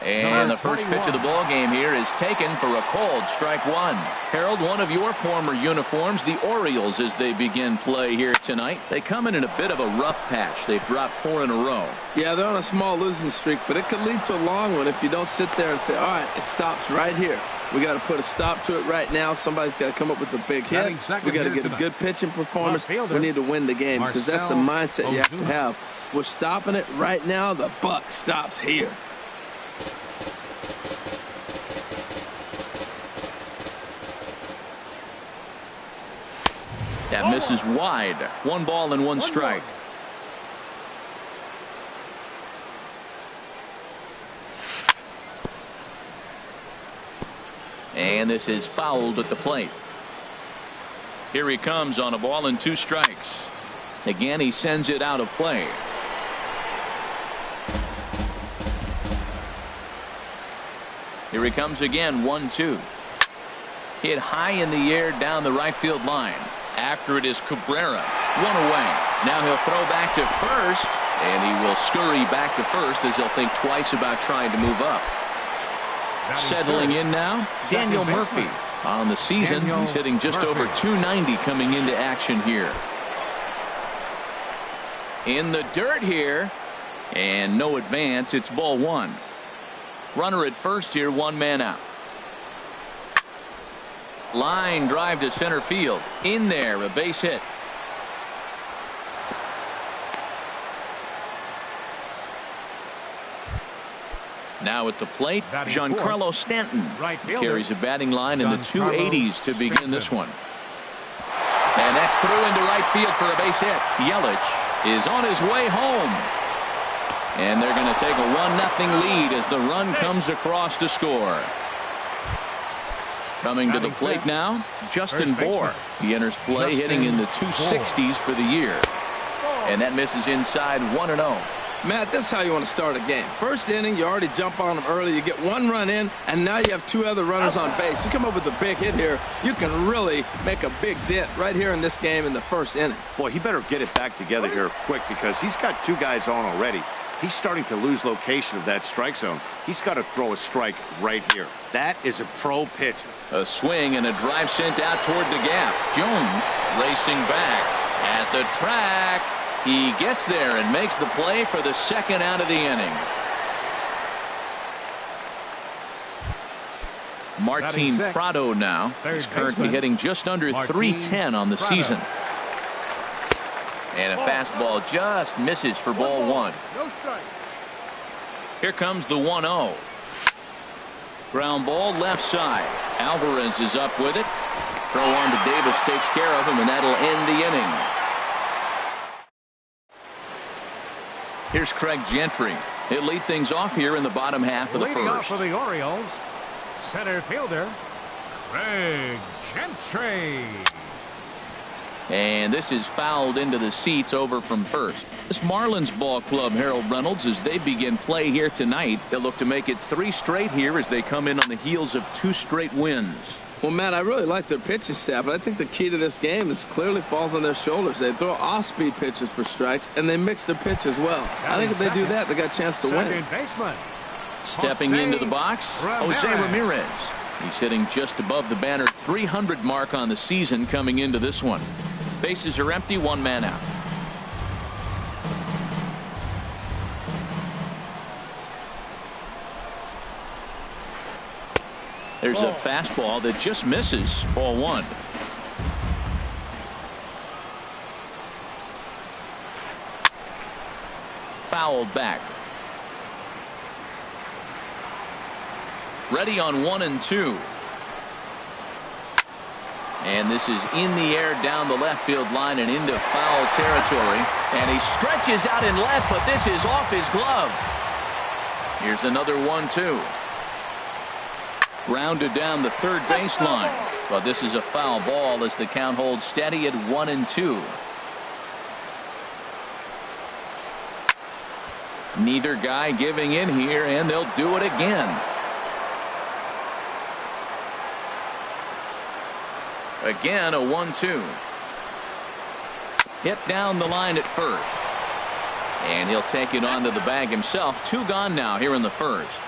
And the first pitch of the ball game here is taken for a cold strike one. Harold, one of your former uniforms, the Orioles, as they begin play here tonight. They come in a bit of a rough patch. They've dropped 4 in a row. Yeah, they're on a small losing streak, but it could lead to a long one if you don't sit there and say, all right, it stops right here. We got to put a stop to it right now. Somebody's got to come up with a big hit. We got to get a good pitching performance. We need to win the game because that's the mindset you have to have. We're stopping it right now. The buck stops here. That misses wide. 1 ball and 1 strike. And this is fouled at the plate. Here he comes on a ball and 2 strikes. Again, he sends it out of play. Here he comes again, 1-2. Hit high in the air down the right field line. After it is Cabrera. 1 away. Now he'll throw back to first, and he will scurry back to first as he'll think twice about trying to move up. Settling in now, Daniel Murphy. On the season, he's hitting just over 290 coming into action here. In the dirt here, and no advance. It's ball 1. Runner at first here, 1 man out. Line drive to center field. In there, a base hit. Now at the plate, Giancarlo Stanton carries a batting line in the 280s to begin this one. And that's through into right field for a base hit. Yelich is on his way home. And they're going to take a 1-0 lead as the run comes across to score. Coming to the plate now, Justin Bour. He enters play hitting in the 260s for the year. And that misses inside 1-0. Matt, this is how you want to start a game. First inning, you already jump on them early. You get 1 run in, and now you have 2 other runners on base. You come up with a big hit here, you can really make a big dent right here in this game in the first inning. Boy, he better get it back together here quick because he's got 2 guys on already. He's starting to lose location of that strike zone. He's got to throw a strike right here. That is a pro pitcher. A swing and a drive sent out toward the gap. Jones racing back at the track. He gets there and makes the play for the 2nd out of the inning. Martin Prado now. He's currently hitting just under 310 on the season. And a fastball just misses for ball 1. No strikes. Here comes the 1-0. Ground ball left side. Alvarez is up with it. Throw on to Davis takes care of him, and that'll end the inning. Here's Craig Gentry. He'll lead things off here in the bottom half of the Leading off first. for the Orioles, center fielder, Craig Gentry. And this is fouled into the seats over from first. This Marlins ball club, Harold Reynolds, as they begin play here tonight, they'll look to make it 3 straight here as they come in on the heels of 2 straight wins. Well, Matt, I really like their pitching staff, but I think the key to this game is clearly falls on their shoulders. They throw off-speed pitches for strikes, and they mix their pitch as well. I think if they do that, they got a chance to win. Stepping into the box, Jose Ramirez. He's hitting just above the banner 300 mark on the season coming into this one. Bases are empty, 1 man out. There's a fastball that just misses, ball 1. Fouled back. Ready on 1 and 2. And this is in the air down the left field line and into foul territory. And he stretches out in left, but this is off his glove. Here's another 1-2. Grounded down the third baseline. But this is a foul ball as the count holds steady at 1-2. Neither guy giving in here, and they'll do it again. Again, a 1-2. Hit down the line at first. And he'll take it onto the bag himself. 2 gone now here in the first.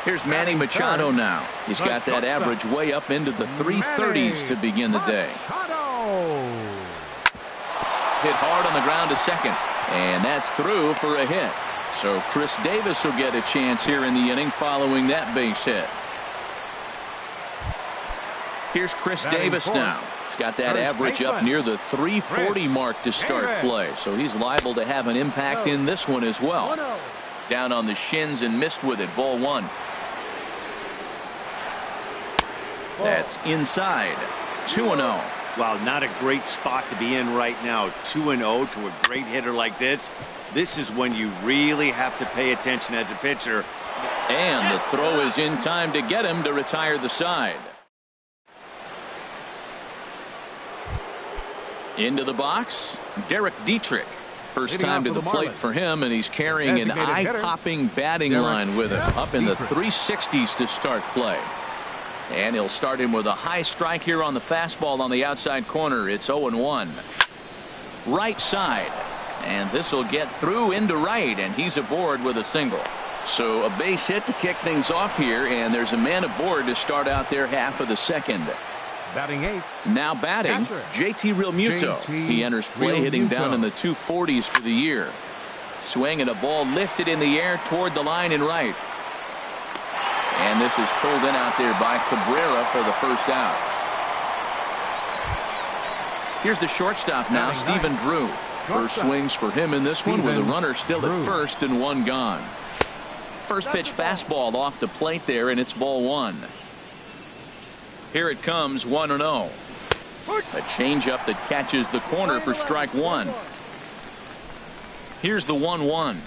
Here's Manny Machado now. He's got that average way up into the 330s to begin the day. Hit hard on the ground to second. And that's through for a hit. So Chris Davis will get a chance here in the inning following that base hit. Here's Chris Davis now. He's got that average up near the 340 mark to start play. So he's liable to have an impact in this one as well. Down on the shins and missed with it. Ball 1. That's inside. 2-0. Wow, not a great spot to be in right now. 2-0 to a great hitter like this. This is when you really have to pay attention as a pitcher. And the throw is in time to get him to retire the side. Into the box, Derek Dietrich. First time to the plate for him, and he's carrying an eye-popping batting line with him. Up in the 360s to start play. And he'll start him with a high strike here on the fastball on the outside corner. It's 0-1. Right side. And this will get through into right, and he's aboard with a single. So a base hit to kick things off here, and there's a man aboard to start out their half of the second. Batting 8th. Now batting, JT Realmuto. He enters play hitting down in the 240s for the year. Swinging a ball lifted in the air toward the line and right. And this is pulled in out there by Cabrera for the first out. Here's the shortstop now, Stephen Drew. First swings for him in this one with a runner still at first and 1 gone. First pitch fastball off the plate there, and it's ball 1. Here it comes, 1-0. A changeup that catches the corner for strike 1. Here's the 1-1.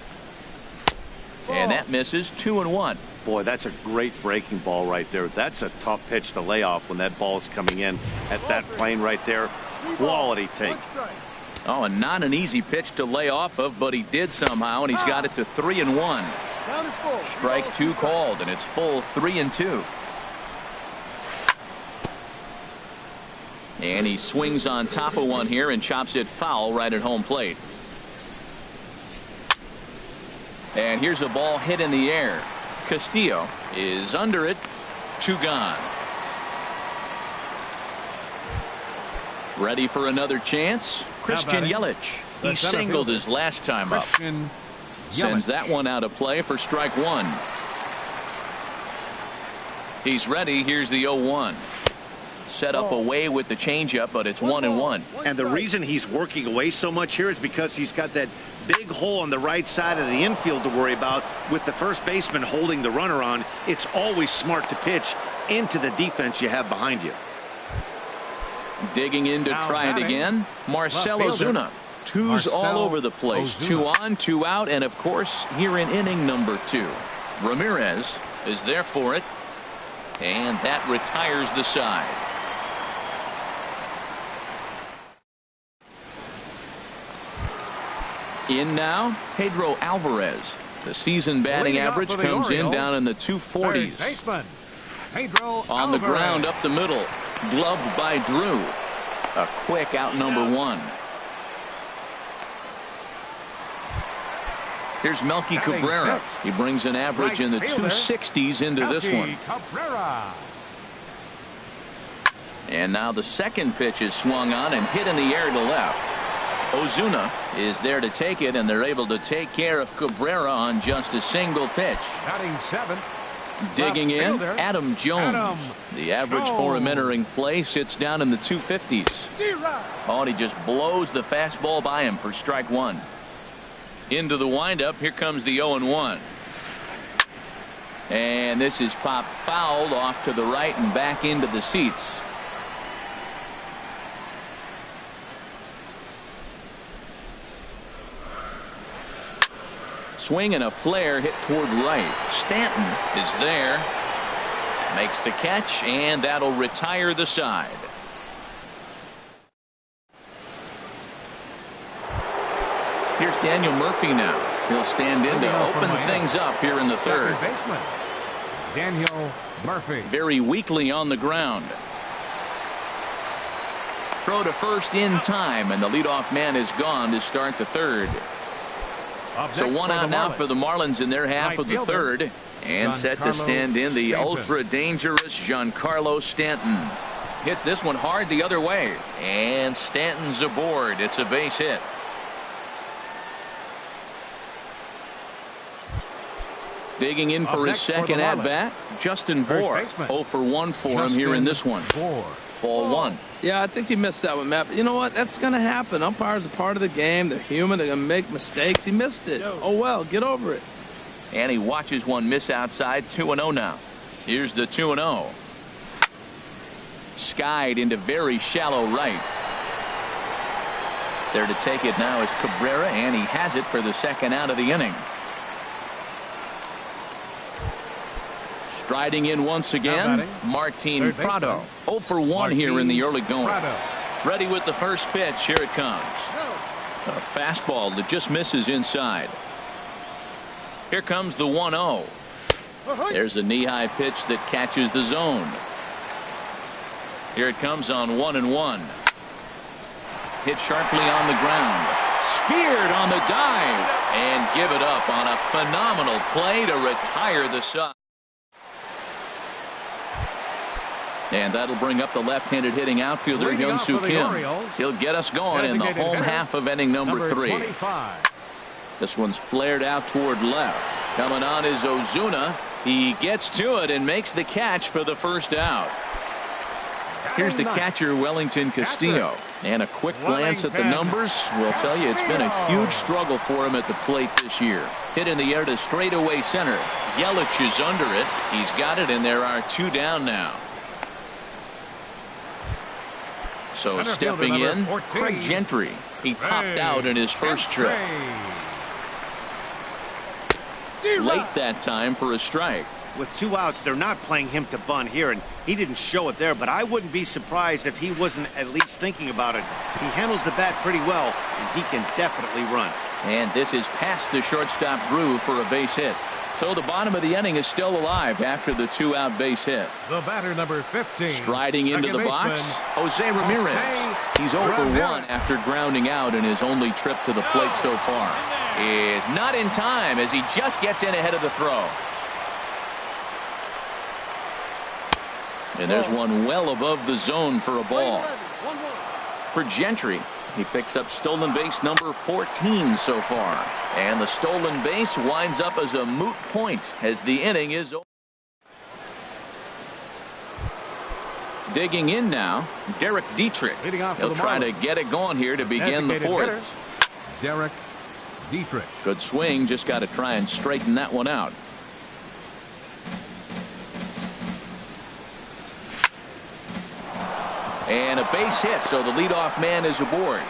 And that misses. 2-1. Boy, that's a great breaking ball right there. That's a tough pitch to lay off when that ball is coming in at that plane right there. Quality take. Oh, and not an easy pitch to lay off of, but he did somehow, and he's got it to 3-1. Strike 2 called, and it's full 3-2. And he swings on top of one here and chops it foul right at home plate. And here's a ball hit in the air. Castillo is under it. 2 gone. Ready for another chance. Christian Yelich. He singled his last time up. Sends that one out of play for strike 1. He's ready. Here's the 0-1. Set up away with the changeup, but it's 1-1. And the reason he's working away so much here is because he's got that big hole on the right side of the infield to worry about with the first baseman holding the runner on. It's always smart to pitch into the defense you have behind you. Digging in to try it again. Marcell Ozuna. 2s all over the place. 2 on, 2 out, and of course here in inning number 2. Ramirez is there for it, and that retires the side. In now, Pedro Alvarez. The season batting average comes in down in the 240s. On the ground up the middle. Gloved by Drew. A quick out number 1. Here's Melky Cabrera. He brings an average in the 260s into this one. And now the second pitch is swung on and hit in the air to left. Ozuna is there to take it, and they're able to take care of Cabrera on just a single pitch. Digging in, Adam Jones. The average for him entering play sits down in the 250s. Oh, and he just blows the fastball by him for strike 1. Into the windup. Here comes the 0-1. And this is popped fouled off to the right and back into the seats. Swing and a flare hit toward right. Stanton is there. Makes the catch, and that'll retire the side. Here's Daniel Murphy now. He'll stand in to open things up here in the third. Baseman Daniel Murphy. Very weakly on the ground. Throw to first in time, and the leadoff man is gone to start the third. So one out now for the Marlins in their half of the third. And set to stand in the ultra-dangerous Giancarlo Stanton. Hits this one hard the other way. And Stanton's aboard. It's a base hit. Digging in for his second at-bat, Justin Bour. 0 for 1 for him here in this one. Ball one. Yeah, I think he missed that one, Matt. But you know what? That's going to happen. Umpires are part of the game. They're human. They're going to make mistakes. He missed it. Oh, well, get over it. And he watches one miss outside. 2-0 now. Here's the 2-0. Skied into very shallow right. There to take it now is Cabrera, and he has it for the second out of the inning. Striding in once again, Martin Prado. 0 for 1 here in the early going. Ready with the first pitch. Here it comes. A fastball that just misses inside. Here comes the 1-0. There's a knee-high pitch that catches the zone. Here it comes on 1-1. Hit sharply on the ground. Speared on the dive. And give it up on a phenomenal play to retire the side. And that'll bring up the left-handed hitting outfielder Hyun-Soo Kim. He'll get us going in the home half of inning number 3. 25. This one's flared out toward left. Coming on is Ozuna. He gets to it and makes the catch for the first out. Here's the catcher, Wellington Castillo. And a quick glance at the numbers will tell you it's been a huge struggle for him at the plate this year. Hit in the air to straightaway center. Yelich is under it. He's got it, and there are 2 down now. So stepping in, Craig Gentry. He popped out in his first trip. Late that time for a strike. With 2 outs, they're not playing him to bunt here, and he didn't show it there, but I wouldn't be surprised if he wasn't at least thinking about it. He handles the bat pretty well, and he can definitely run. And this is past the shortstop Drew for a base hit. So the bottom of the inning is still alive after the 2-out base hit. The batter, number 15. Striding into the box, Jose Ramirez. He's 0 for 1 after grounding out in his only trip to the plate so far. Is not in time as he just gets in ahead of the throw. And there's one well above the zone for a ball. For Gentry, he picks up stolen base number 14 so far. And the stolen base winds up as a moot point as the inning is over. Digging in now, Derek Dietrich. He'll try to get it going here to begin the 4th. Derek Dietrich. Good swing, just got to try and straighten that one out. And a base hit, so the leadoff man is aboard.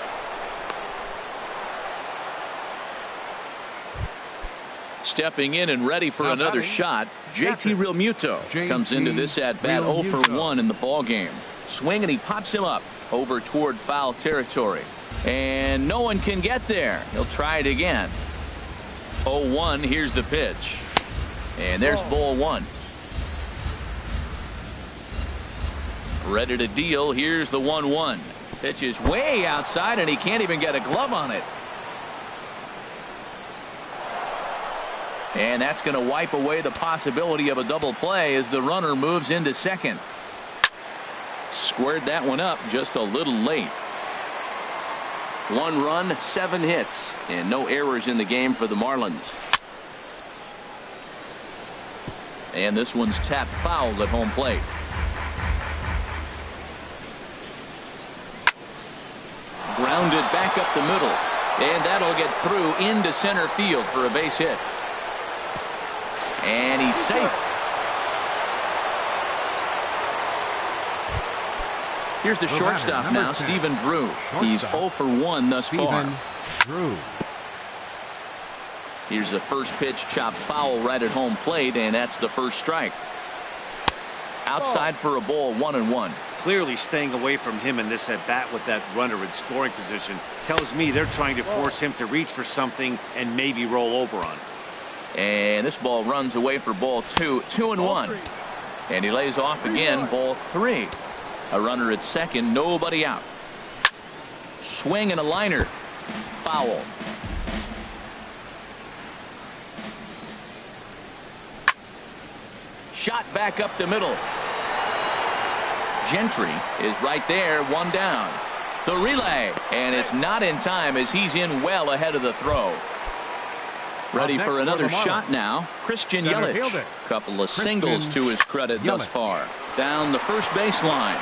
Stepping in and ready for another shot, JT Realmuto comes into this at-bat 0 for 1 in the ballgame. Swing, and he pops him up over toward foul territory. And no one can get there. He'll try it again. 0-1, here's the pitch. And there's ball 1. Ready to deal. Here's the 1-1. Pitch is way outside, and he can't even get a glove on it. And that's going to wipe away the possibility of a double play as the runner moves into second. Squared that one up just a little late. 1 run, 7 hits, and no errors in the game for the Marlins. And this one's tapped foul at home plate. Grounded back up the middle, and that'll get through into center field for a base hit. And he's safe. Here's the shortstop now, Stephen Drew. He's 0 for 1 thus far. Drew. Here's the first pitch, chopped foul right at home plate, and that's the first strike. Outside for a ball, 1-1. Clearly staying away from him in this at-bat with that runner in scoring position tells me they're trying to force him to reach for something and maybe roll over on. And this ball runs away for ball 2, 2-1. And he lays off again, ball 3. A runner at second, nobody out. Swing and a liner. Foul. Shot back up the middle. Gentry is right there, 1 down. The relay, and it's not in time as he's in well ahead of the throw. Ready for another shot now. Christian Yelich. Couple of singles to his credit thus far. Down the first baseline.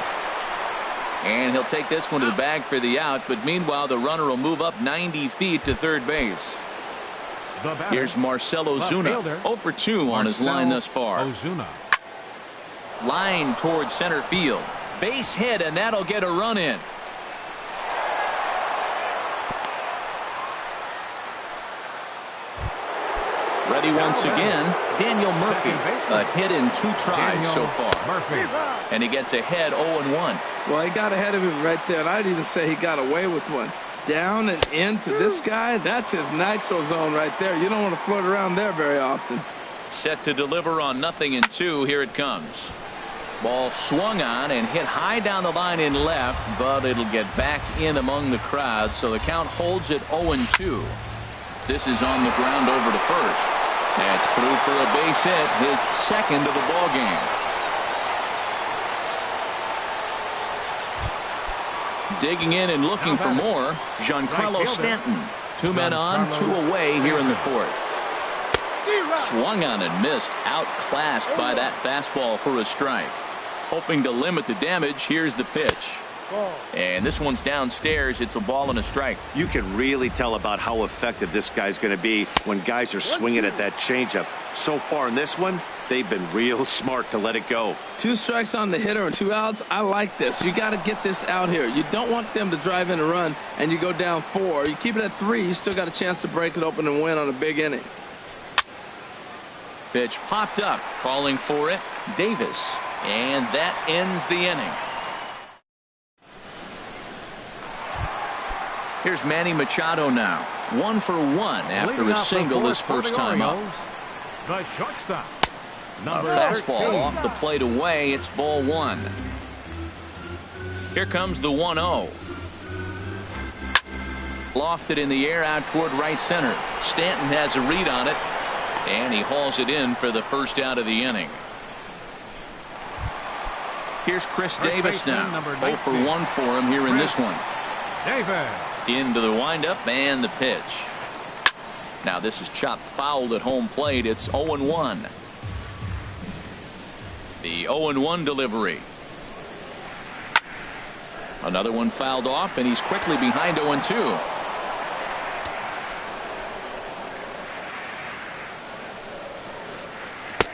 And he'll take this one to the bag for the out, but meanwhile the runner will move up 90 feet to third base. Here's Marcell Ozuna, 0 for 2 on his line thus far. Line towards center field. Base hit, and that'll get a run in. Ready once again, Daniel Murphy. A hit in 2 tries so far. And he gets ahead 0-1. Well, he got ahead of him right there, and I'd even say he got away with one. Down and into this guy, that's his nitro zone right there. You don't want to float around there very often. Set to deliver on 0-2. Here it comes. Ball swung on and hit high down the line in left, but it'll get back in among the crowd, so the count holds at 0-2. This is on the ground over to first. That's through for a base hit, his second of the ball game. Digging in and looking for more, Giancarlo Stanton. 2 men on, 2 away here in the 4th. Swung on and missed, outclassed by that fastball for a strike. Hoping to limit the damage, here's the pitch. And this one's downstairs. It's a ball and a strike. You can really tell about how effective this guy's going to be when guys are swinging at that changeup. So far in this one, they've been real smart to let it go. 2 strikes on the hitter and 2 outs. I like this. You got to get this out here. You don't want them to drive in a run and you go down 4. You keep it at 3. You still got a chance to break it open and win on a big inning. Pitch popped up, calling for it, Davis. And that ends the inning. Here's Manny Machado now. 1 for 1 after a single his first time up. The shortstop. A fastball off the plate away. It's ball 1. Here comes the 1-0. Lofted in the air out toward right center. Stanton has a read on it, and he hauls it in for the first out of the inning. Here's Chris Davis now. 0 for 1 for him here in this one. Davis. Into the windup and the pitch. Now this is chopped fouled at home plate. It's 0-1. The 0-1 delivery. Another one fouled off, and he's quickly behind 0-2.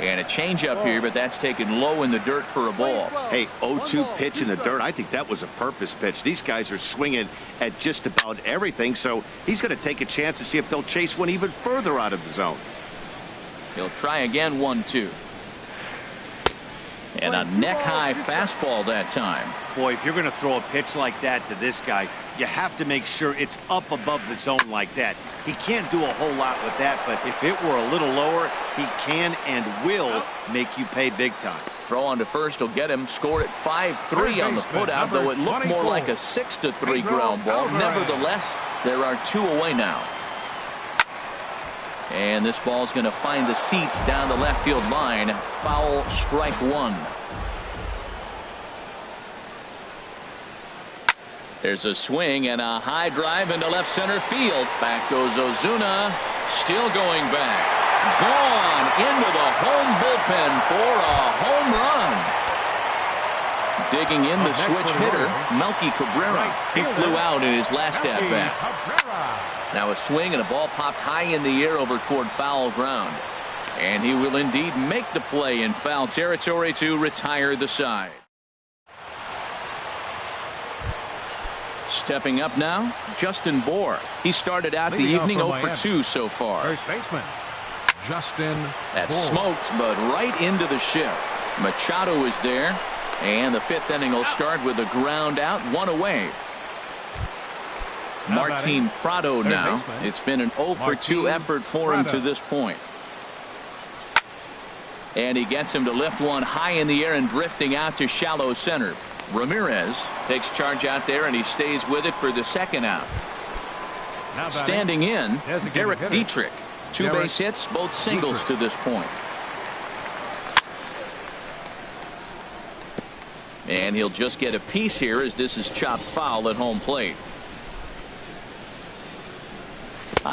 And a changeup here, but that's taken low in the dirt for a ball. Hey, 0-2 pitch in the dirt. I think that was a purpose pitch. These guys are swinging at just about everything, so he's going to take a chance to see if they'll chase one even further out of the zone. He'll try again, 1-2. And a neck-high fastball that time. Boy, if you're going to throw a pitch like that to this guy, you have to make sure it's up above the zone like that. He can't do a whole lot with that, but if it were a little lower, he can and will make you pay big time. Throw on to first will get him. Score at 5-3 on the putout, though it looked more like a 6-3 ground ball. Nevertheless, there are 2 away now. And this ball's going to find the seats down the left field line. Foul, strike 1. There's a swing and a high drive into left center field. Back goes Ozuna. Still going back. Gone into the home bullpen for a home run. Digging in the switch hitter, Melky Cabrera. He flew out in his last at-bat. Now a swing and a ball popped high in the air over toward foul ground. And he will indeed make the play in foul territory to retire the side. Stepping up now, Justin Bour. He started out the evening 0 for 2 so far. First baseman, Justin That Bour. smoked, but right into the shift. Machado is there, and the fifth inning will start with a ground out, one away. Martin Prado now. It's been an 0 for 2 effort for him to this point. And he gets him to lift one high in the air and drifting out to shallow center. Ramirez takes charge out there, and he stays with it for the second out. Standing in, Derek Dietrich. 2 base hits, both singles to this point. And he'll just get a piece here as this is chopped foul at home plate.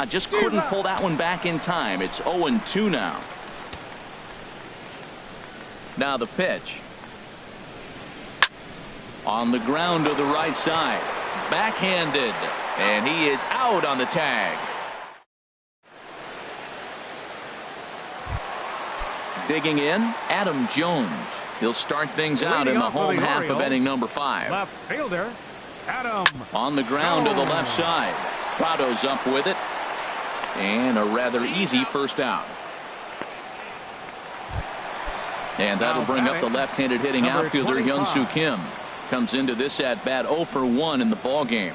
Just couldn't pull that one back in time. It's 0-2 now. Now the pitch. On the ground to the right side. Backhanded. And he is out on the tag. Digging in, Adam Jones. He'll start things out in the home half of inning number 5. Left fielder, Adam. On the ground to the left side. Prado's up with it. And a rather easy first out. And that'll bring up the left-handed hitting outfielder Hyun-Soo Kim. Comes into this at bat 0 for 1 in the ball game.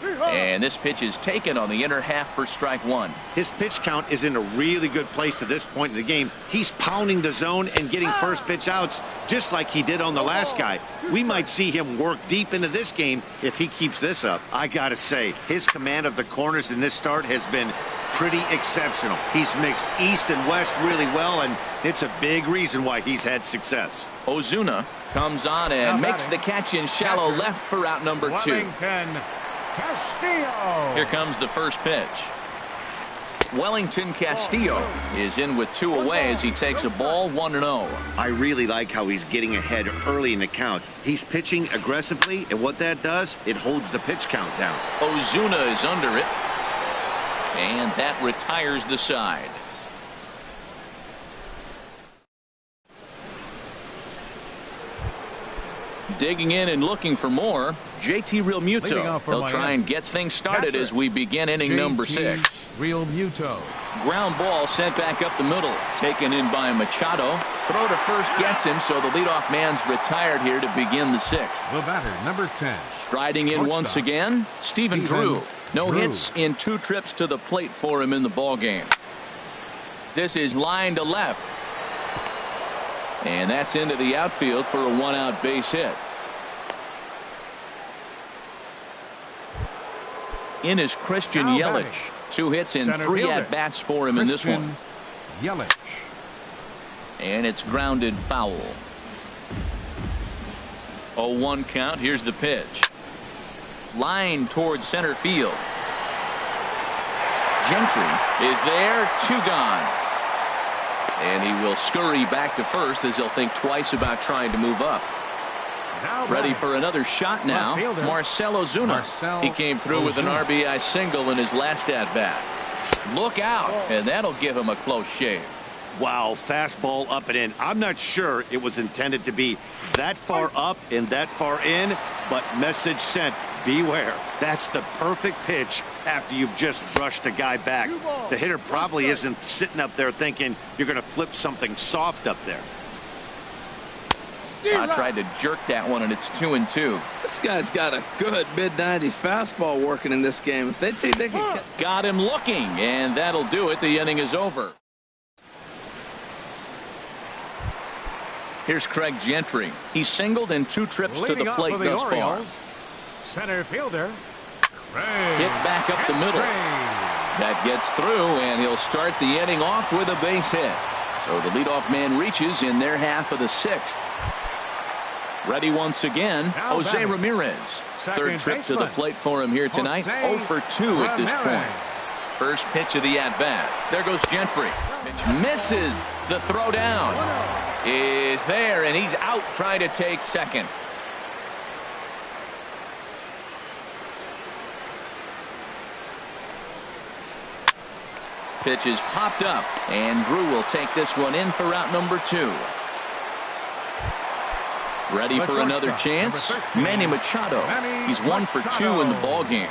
And this pitch is taken on the inner half for strike 1. His pitch count is in a really good place at this point in the game. He's pounding the zone and getting first pitch outs just like he did on the last guy. We might see him work deep into this game if he keeps this up. I gotta say, his command of the corners in this start has been pretty exceptional. He's mixed east and west really well, and it's a big reason why he's had success. Ozuna comes on and makes the catch in shallow left for out number 2. Castillo. Here comes the first pitch. Wellington Castillo is in with 2 away as he takes a ball 1-0. I really like how he's getting ahead early in the count. He's pitching aggressively, and what that does, it holds the pitch count down. Ozuna is under it, and that retires the side. Digging in and looking for more, JT Realmuto. He'll try and get things started as we begin inning number 6. Realmuto. Ground ball sent back up the middle. Taken in by Machado. Throw to first gets him, so the leadoff man's retired here to begin the 6th. The batter, number 10. Striding in once again, Stephen Drew. No hits in 2 trips to the plate for him in the ballgame. This is line to left. And that's into the outfield for a 1-out base hit. In is Christian Yelich. 2 hits in 3 at-bats for him in this one. Yelich. And it's grounded foul. 0-1 count. Here's the pitch. Line towards center field. Gentry is there. 2 gone. And he will scurry back to first as he'll think twice about trying to move up. Ready for another shot now. Marcell Ozuna. He came through with an RBI single in his last at-bat. Look out, and that'll give him a close shave. Wow, fastball up and in. I'm not sure it was intended to be that far up and that far in, but message sent. Beware. That's the perfect pitch after you've just brushed a guy back. The hitter probably isn't sitting up there thinking you're going to flip something soft up there. I tried to jerk that one, and it's 2-2. This guy's got a good mid-90s fastball working in this game. If they think they can... Got him looking, and that'll do it. The inning is over. Here's Craig Gentry. He's singled in 2 trips to the plate thus far. Center fielder. Hit back up the middle. That gets through, and he'll start the inning off with a base hit. So the leadoff man reaches in their half of the 6th. Ready once again, Jose Ramirez. 3rd trip to the plate for him here tonight. 0 for 2 at this point. First pitch of the at-bat. There goes Gentry. Pitch misses. The throw down is there, and he's out trying to take second. Pitch is popped up, and Drew will take this one in for out number 2. Ready for another chance? Manny Machado. He's 1 for 2 in the ball game.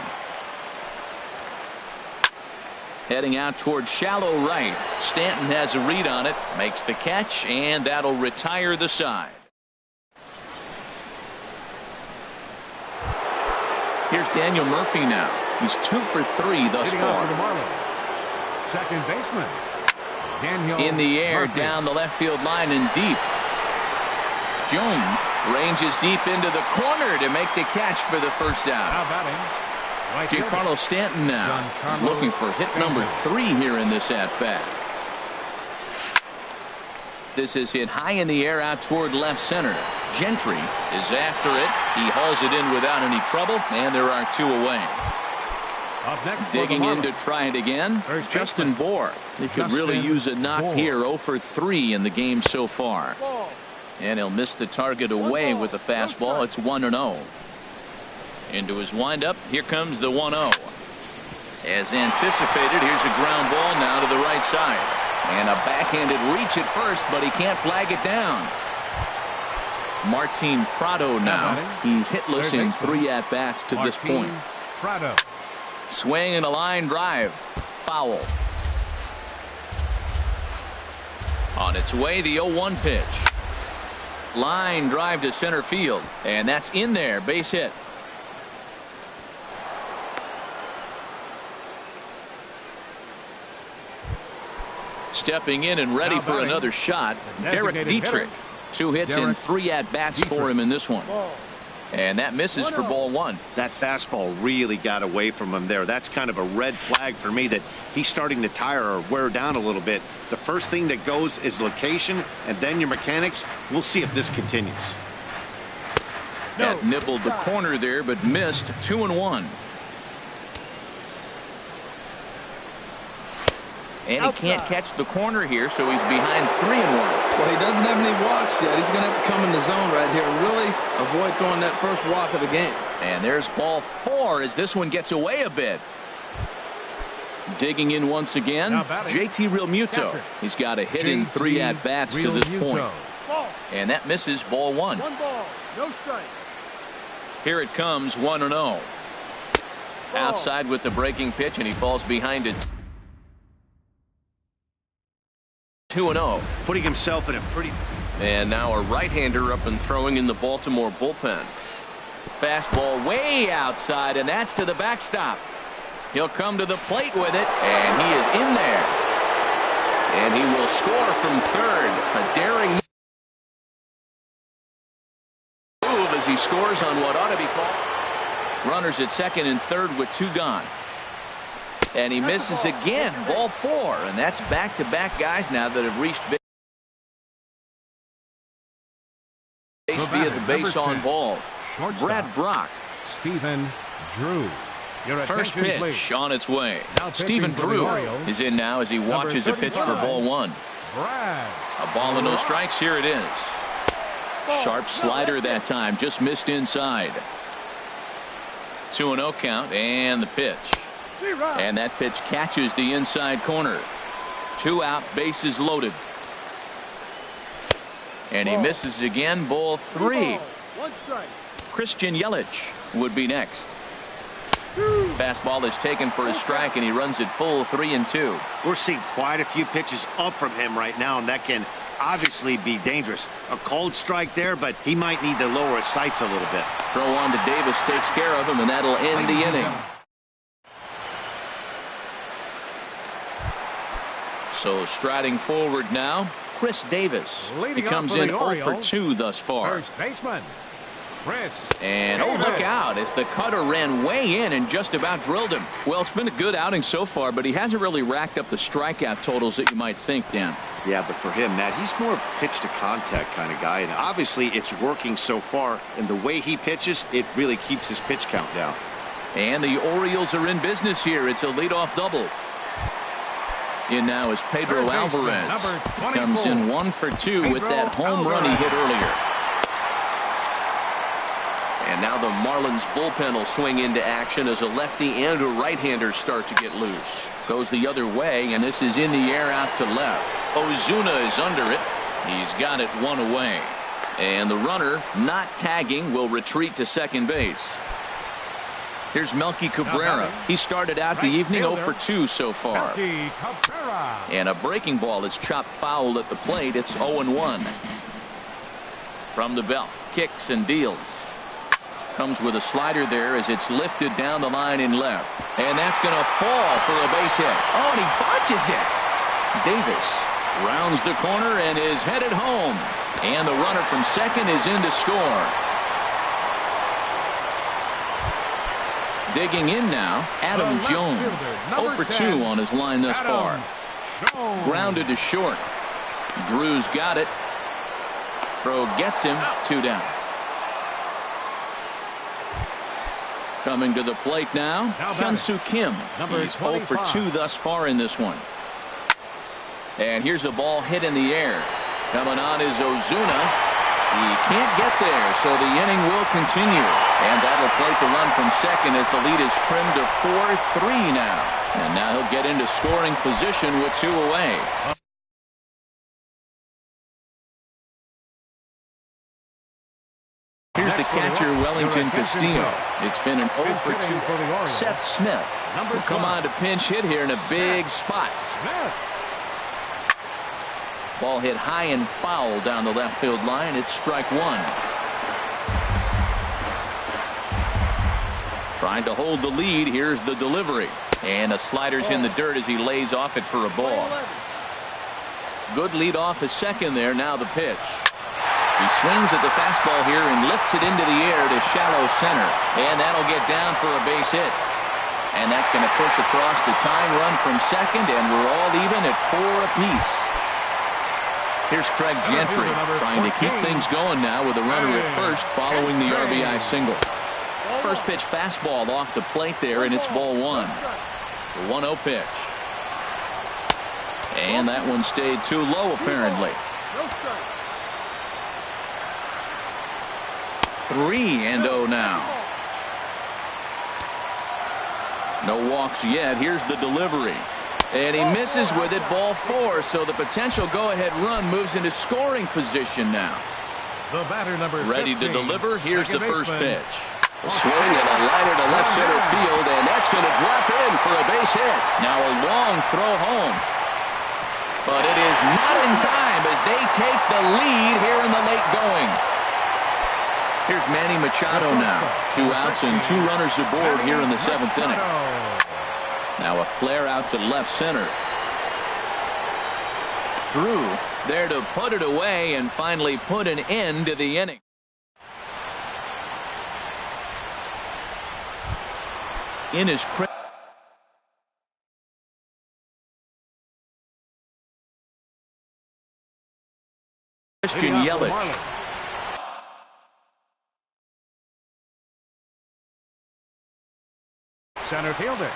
Heading out towards shallow right. Stanton has a read on it, makes the catch, and that'll retire the side. Here's Daniel Murphy now. He's 2 for 3 thus far. Second baseman Daniel in the air Murphy. Down the left field line and deep. Jones ranges deep into the corner to make the catch for the first down. Now batting, right Giancarlo Stanton now is looking for hit number 3 here in this at-bat. This is hit high in the air out toward left center. Gentry is after it. He hauls it in without any trouble, and there are 2 away. Up next digging in to try it again. Justin Bour. He could really use a knock here. 0 for 3 in the game so far. And he'll miss the target away with the fastball. It's 1-0. Into his windup. Here comes the 1-0. As anticipated, here's a ground ball now to the right side. And a backhanded reach at first, but he can't flag it down. Martin Prado now. He's hitless in 3 at-bats to this point. Prado. Swing and a line drive. Foul. On its way, the 0-1 pitch. Line drive to center field. And that's in there. Base hit. Stepping in and ready for another shot, Derek Dietrich. 2 hits in 3 at-bats for him in this one. And that misses for ball 1. That fastball really got away from him there. That's kind of a red flag for me that he's starting to tire or wear down a little bit. The first thing that goes is location, and then your mechanics. We'll see if this continues. That nibbled the corner there, but missed. 2-1. And he can't catch the corner here, so he's behind 3-1. Well, he doesn't have any walks yet. He's going to have to come in the zone right here and really avoid throwing that first walk of the game. And there's ball 4 as this one gets away a bit. Digging in once again, JT Realmuto. He's got a hit in 3 at-bats to this point. And that misses ball 1. 1 ball, no strike. Here it comes, 1-0. Outside with the breaking pitch, and he falls behind it. 2-0. Putting himself in a pretty... And now a right-hander up and throwing in the Baltimore bullpen. Fastball way outside, and that's to the backstop. He'll come to the plate with it, and he is in there. And he will score from third. A daring move as he scores on what ought to be called. Runners at second and third with 2 gone. And he misses again. Ball 4. And that's back-to-back guys now that have reached base via the base on balls. Brad Brock. Stephen Drew. First pitch on its way. Stephen Drew is in now as he watches a pitch for ball 1. A ball and no strikes. Here it is. Sharp slider that time. Just missed inside. 2-0 count and the pitch. And that pitch catches the inside corner. 2 out, bases loaded. And he misses again. Ball 3. 1 strike. Christian Yelich would be next. Fastball is taken for a strike, and he runs it full 3-2. We're seeing quite a few pitches up from him right now, and that can obviously be dangerous. A cold strike there, but he might need to lower his sights a little bit. Throw on to Davis takes care of him, and that'll end the inning. So striding forward now, Chris Davis. He comes in 0 for 2 thus far. First baseman, Chris. And oh, look out as the cutter ran way in and just about drilled him. Well, it's been a good outing so far, but he hasn't really racked up the strikeout totals that you might think, Dan. Yeah, but for him, Matt, he's more of a pitch to contact kind of guy, and obviously it's working so far. And the way he pitches, it really keeps his pitch count down. And the Orioles are in business here. It's a leadoff double. In now is Pedro Alvarez. Comes in 1 for 2 with that home run he hit earlier. And now the Marlins bullpen will swing into action as a lefty and a right-hander start to get loose. Goes the other way, and this is in the air out to left. Ozuna is under it. He's got it 1 away. And the runner not tagging will retreat to second base. Here's Melky Cabrera. He started out the evening 0 for 2 so far. And a breaking ball is chopped foul at the plate. It's 0-1. From the belt, kicks and deals. Comes with a slider there as it's lifted down the line in left. And that's going to fall for a base hit. Oh, and he botches it. Davis rounds the corner and is headed home. And the runner from second is in to score. Digging in now, Adam Jones. 0 for 2 on his line thus far. Grounded to short. Drew's got it. Throw gets him. 2 down. Coming to the plate now, Hyun-Soo Kim. He's 0 for 2 thus far in this one. And here's a ball hit in the air. Coming on is Ozuna. He can't get there, so the inning will continue. And that'll plate the run from second as the lead is trimmed to 4-3 now. And now he'll get into scoring position with 2 away. Here's the catcher, Wellington Castillo. It's been an 0 for 2. Seth Smith will come on to pinch hit here in a big spot. Ball hit high and foul down the left field line. It's strike 1. Trying to hold the lead. Here's the delivery. And a slider's in the dirt as he lays off it for a ball. Good lead off his second there. Now the pitch. He swings at the fastball here and lifts it into the air to shallow center. And that'll get down for a base hit. And that's going to push across the tying run from second. And we're all even at 4 apiece. Here's Craig Gentry trying to keep things going now with a runner at first following the RBI single. First pitch fastball off the plate there, and it's ball 1. The 1-0 pitch. And that one stayed too low apparently. 3-0 now. No walks yet. Here's the delivery. And he misses with it, ball 4, so the potential go-ahead run moves into scoring position now. The batter number 15, ready to deliver. Here's the first pitch. A swing and a liner to left center field, and that's going to drop in for a base hit. Now a long throw home. But it is not in time as they take the lead here in the late going. Here's Manny Machado now. 2 outs and 2 runners aboard here in the 7th inning. Now a flare out to left center. Drew is there to put it away and finally put an end to the inning. In his Christian Yelich. Center fielder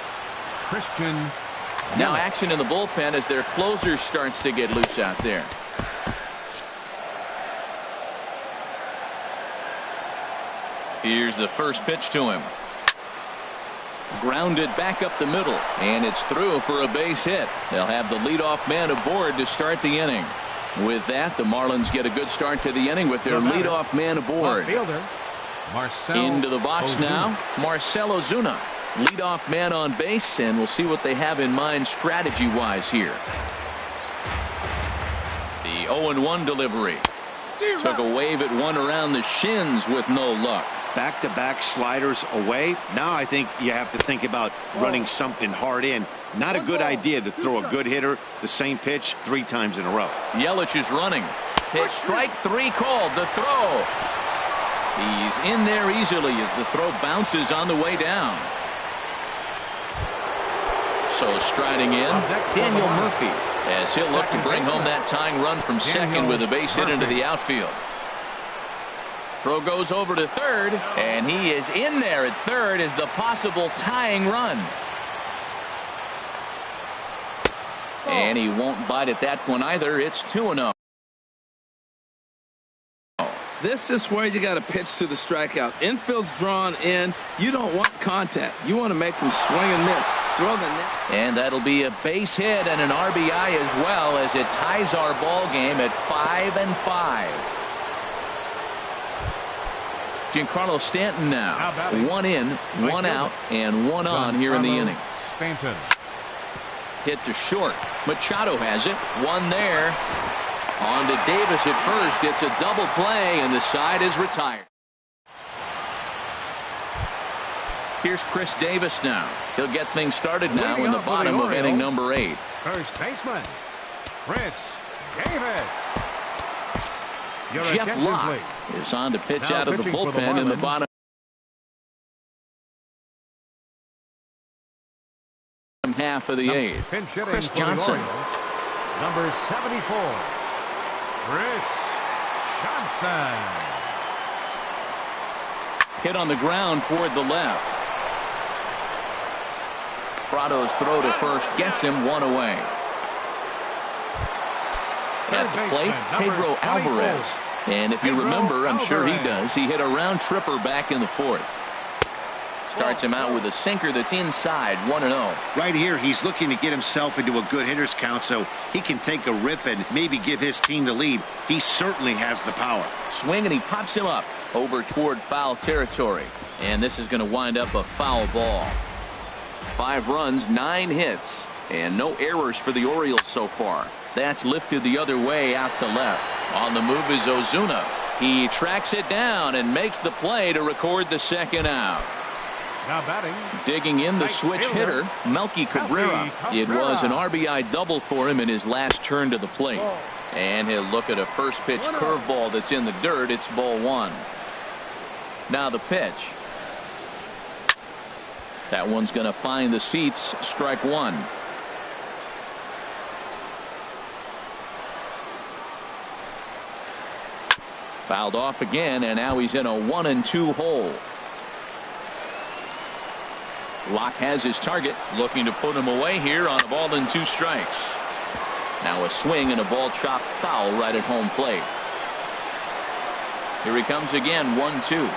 Christian. Now action in the bullpen as their closer starts to get loose out there. Here's the first pitch to him. Grounded back up the middle, and it's through for a base hit. They'll have the leadoff man aboard to start the inning. With that, the Marlins get a good start to the inning with their leadoff man aboard. Into the box now, Marcell Ozuna. Leadoff man on base, and we'll see what they have in mind strategy-wise here. The 0-1 delivery. Took a wave at one around the shins with no luck. Back-to-back sliders away. Now I think you have to think about running something hard in. Not a good idea to throw a good hitter the same pitch 3 times in a row. Yelich is running. Pitch strike 3 called. The throw. He's in there easily as the throw bounces on the way down. So striding in, Daniel Murphy, as he'll look to bring home that tying run from second with a base hit into the outfield. Throw goes over to third, and he is in there at third as the possible tying run. And he won't bite at that one either. It's 2-0. This is where you got to pitch to the strikeout. Infield's drawn in. You don't want contact. You want to make them swing and miss. Throw the net. And that'll be a base hit and an RBI as well as it ties our ball game at 5-5. Giancarlo Stanton now. One in, one out, and one on here in the inning. Stanton. Hit to short. Machado has it. One there. On to Davis at first. It's a double play, and the side is retired. Here's Chris Davis now. He'll get things started now in the bottom of inning number 8. First baseman, Chris Davis. Jeff Locke is on to pitch out of the bullpen in the bottom half of the 8th. Chris Johnson. Number 74, Chris Johnson. Hit on the ground toward the left. Prado's throw to first gets him one away. At the plate, Pedro Alvarez. And if you remember, I'm sure he does, he hit a round tripper back in the 4th. Starts him out with a sinker that's inside, 1-0. Right here, he's looking to get himself into a good hitter's count so he can take a rip and maybe give his team the lead. He certainly has the power. Swing, and he pops him up over toward foul territory. And this is going to wind up a foul ball. 5 runs, 9 hits, and no errors for the Orioles so far. That's lifted the other way out to left. On the move is Ozuna. He tracks it down and makes the play to record the second out. Now batting. Digging in the switch hitter, Melky Cabrera. It was an RBI double for him in his last turn to the plate. And he'll look at a first pitch curveball that's in the dirt. It's ball 1. Now the pitch. That one's going to find the seats. Strike 1. Fouled off again, and now he's in a 1-2 hole. Locke has his target, looking to put him away here on a ball and 2 strikes. Now a swing and a ball chopped foul right at home plate. Here he comes again, 1-2.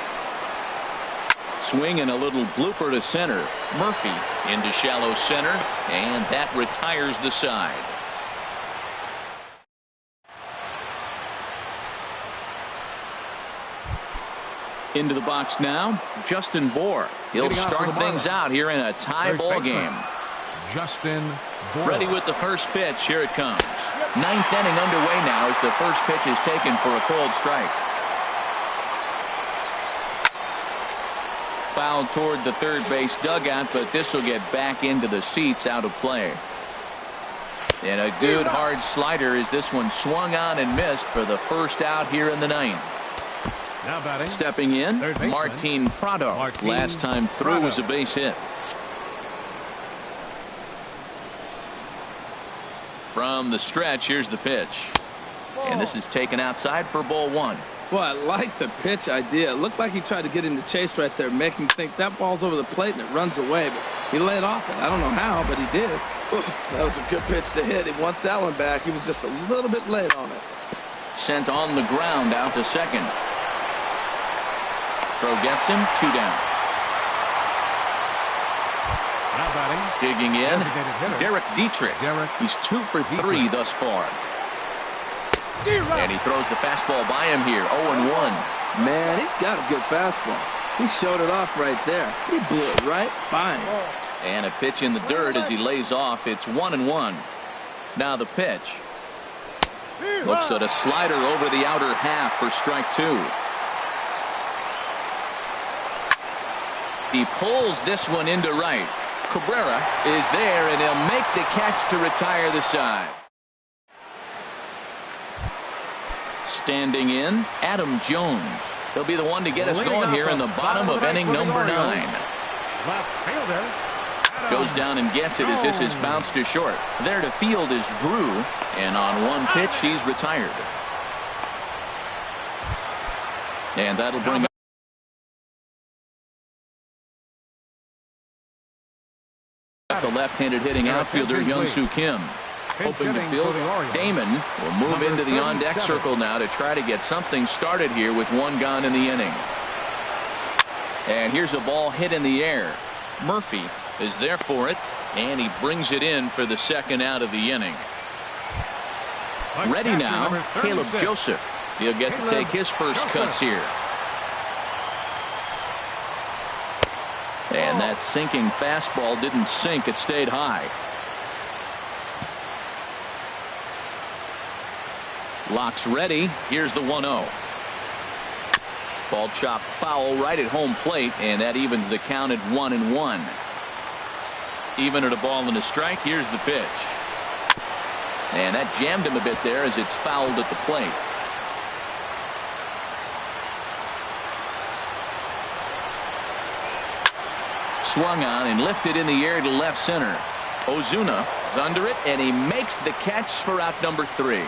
Swing and a little blooper to center. Murphy into shallow center, and that retires the side. Into the box now, Justin Bour. He'll start things out here in a tie ball game. Justin Bour. Ready with the first pitch. Here it comes. 9th inning underway now as the first pitch is taken for a cold strike. Fouled toward the third base dugout, but this will get back into the seats, out of play. And a good hard slider as this one swung on and missed for the first out here in the 9th. Now batting. Stepping in, Martin Prado. Last time through was a base hit. From the stretch, here's the pitch. And this is taken outside for ball 1. Well, I like the pitch idea. It looked like he tried to get into chase right there, make him think that ball's over the plate and it runs away. But he laid off it. I don't know how, but he did. That was a good pitch to hit. He wants that one back. He was just a little bit late on it. Sent on the ground out to second. Throw gets him, 2 down. Now batting. Digging in, Derek Dietrich. He's 2 for 3 thus far. And he throws the fastball by him here, 0-1. Man, he's got a good fastball. He showed it off right there. He blew it right by him. And a pitch in the dirt as he lays off. It's 1-1. Now the pitch. Looks at a slider over the outer half for strike 2. He pulls this one into right. Cabrera is there, and he'll make the catch to retire the side. Standing in, Adam Jones. He'll be the one to get us going here in the bottom of inning number 9. Left fielder. Goes down and gets it as this is bounced to short. There to field is Drew, and on one pitch he's retired. And that'll bring the left-handed hitting outfielder Young-Soo Kim. Hoping to field. Damon will move into the on-deck circle now to try to get something started here with 1 gone in the inning. And here's a ball hit in the air. Murphy is there for it, and he brings it in for the second out of the inning. Ready now, Caleb Joseph. He'll get to take his first cuts here. And that sinking fastball didn't sink. It stayed high. Locks ready. Here's the 1-0. Ball chopped foul right at home plate, and that evens the count at 1-1. Even at a ball and a strike. Here's the pitch. And that jammed him a bit there as it's fouled at the plate. Swung on and lifted in the air to left center. Ozuna is under it, and he makes the catch for out number 3.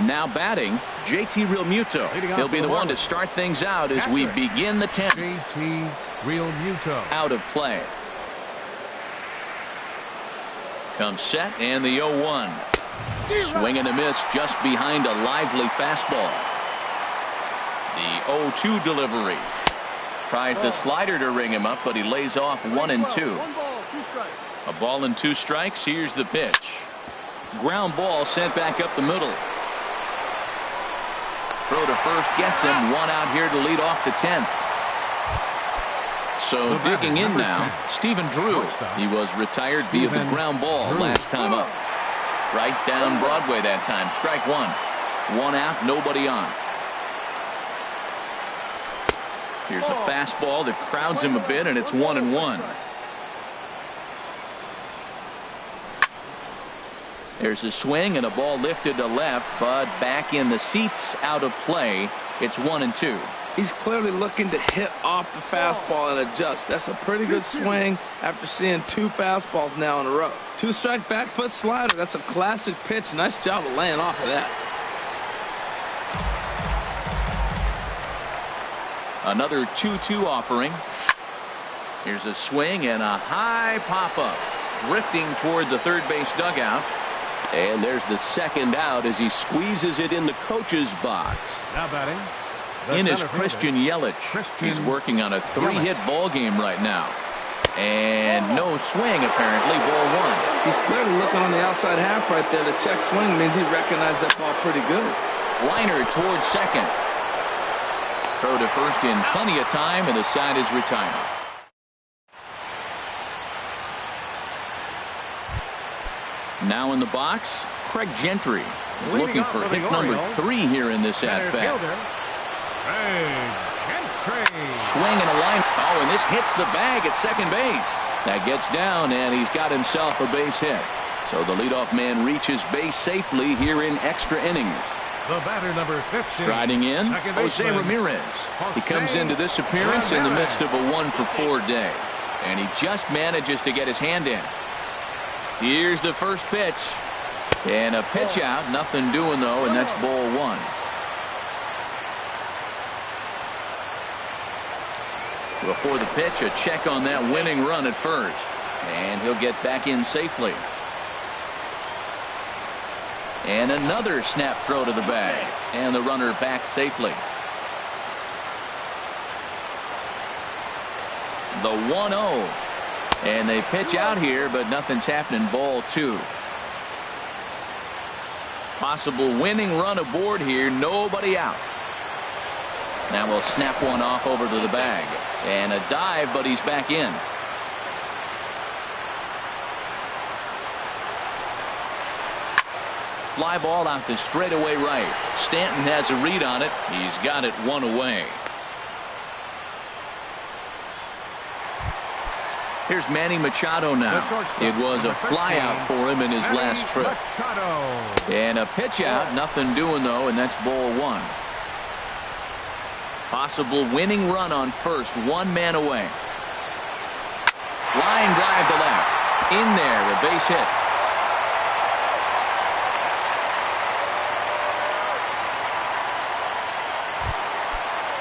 Now batting, JT Realmuto. He'll be the one to start things out as we begin the 10th. JT Realmuto. Out of play. Comes set and the 0-1. Swing and a miss just behind a lively fastball. The 0-2 delivery. Tries the slider to ring him up, but he lays off 1-2. A ball and 2 strikes. Here's the pitch. Ground ball sent back up the middle. Throw to first gets him. 1 out here to lead off the 10th. So digging in now, Stephen Drew. He was retired via the ground ball last time up. Right down Broadway that time. Strike 1. 1 out, nobody on. Here's a fastball that crowds him a bit, and it's 1-1. There's a swing and a ball lifted to left, but back in the seats, out of play. It's 1-2. He's clearly looking to hit off the fastball and adjust. That's a pretty good swing after seeing 2 fastballs now in a row. 2-strike back foot slider. That's a classic pitch. Nice job of laying off of that. Another 2-2 offering. Here's a swing and a high pop-up. Drifting toward the third base dugout. And there's the second out as he squeezes it in the coach's box. Now batting. In is Christian Yelich. He's working on a 3-hit ball game right now. And no swing, apparently. Ball 1. He's clearly looking on the outside half right there. The check swing means he recognized that ball pretty good. Liner towards second. Throw to first in plenty of time, and the side is retired. Now in the box, Craig Gentry is looking for hit number 3 here in this at-bat. Swing and a line. Oh, and this hits the bag at second base. That gets down, and he's got himself a base hit. So the leadoff man reaches base safely here in extra innings. The batter number 15. Striding in, Jose Ramirez. He comes into this appearance in the midst of a 1-for-4 day. And he just manages to get his hand in. Here's the first pitch. And a pitch out. Nothing doing, though, and that's ball 1. Before the pitch, a check on that winning run at first. And he'll get back in safely. And another snap throw to the bag. And the runner back safely. The 1-0. And they pitch out here, but nothing's happening. Ball 2. Possible winning run aboard here. Nobody out. Now we'll snap one off over to the bag. And a dive, but he's back in. Fly ball out to straightaway right. Stanton has a read on it. He's got it 1 away. Here's Manny Machado now. It was a fly out for him in his last trip. And a pitch out. Nothing doing, though, and that's ball 1. Possible winning run on first. 1 man away. Line drive to left. In there, a base hit.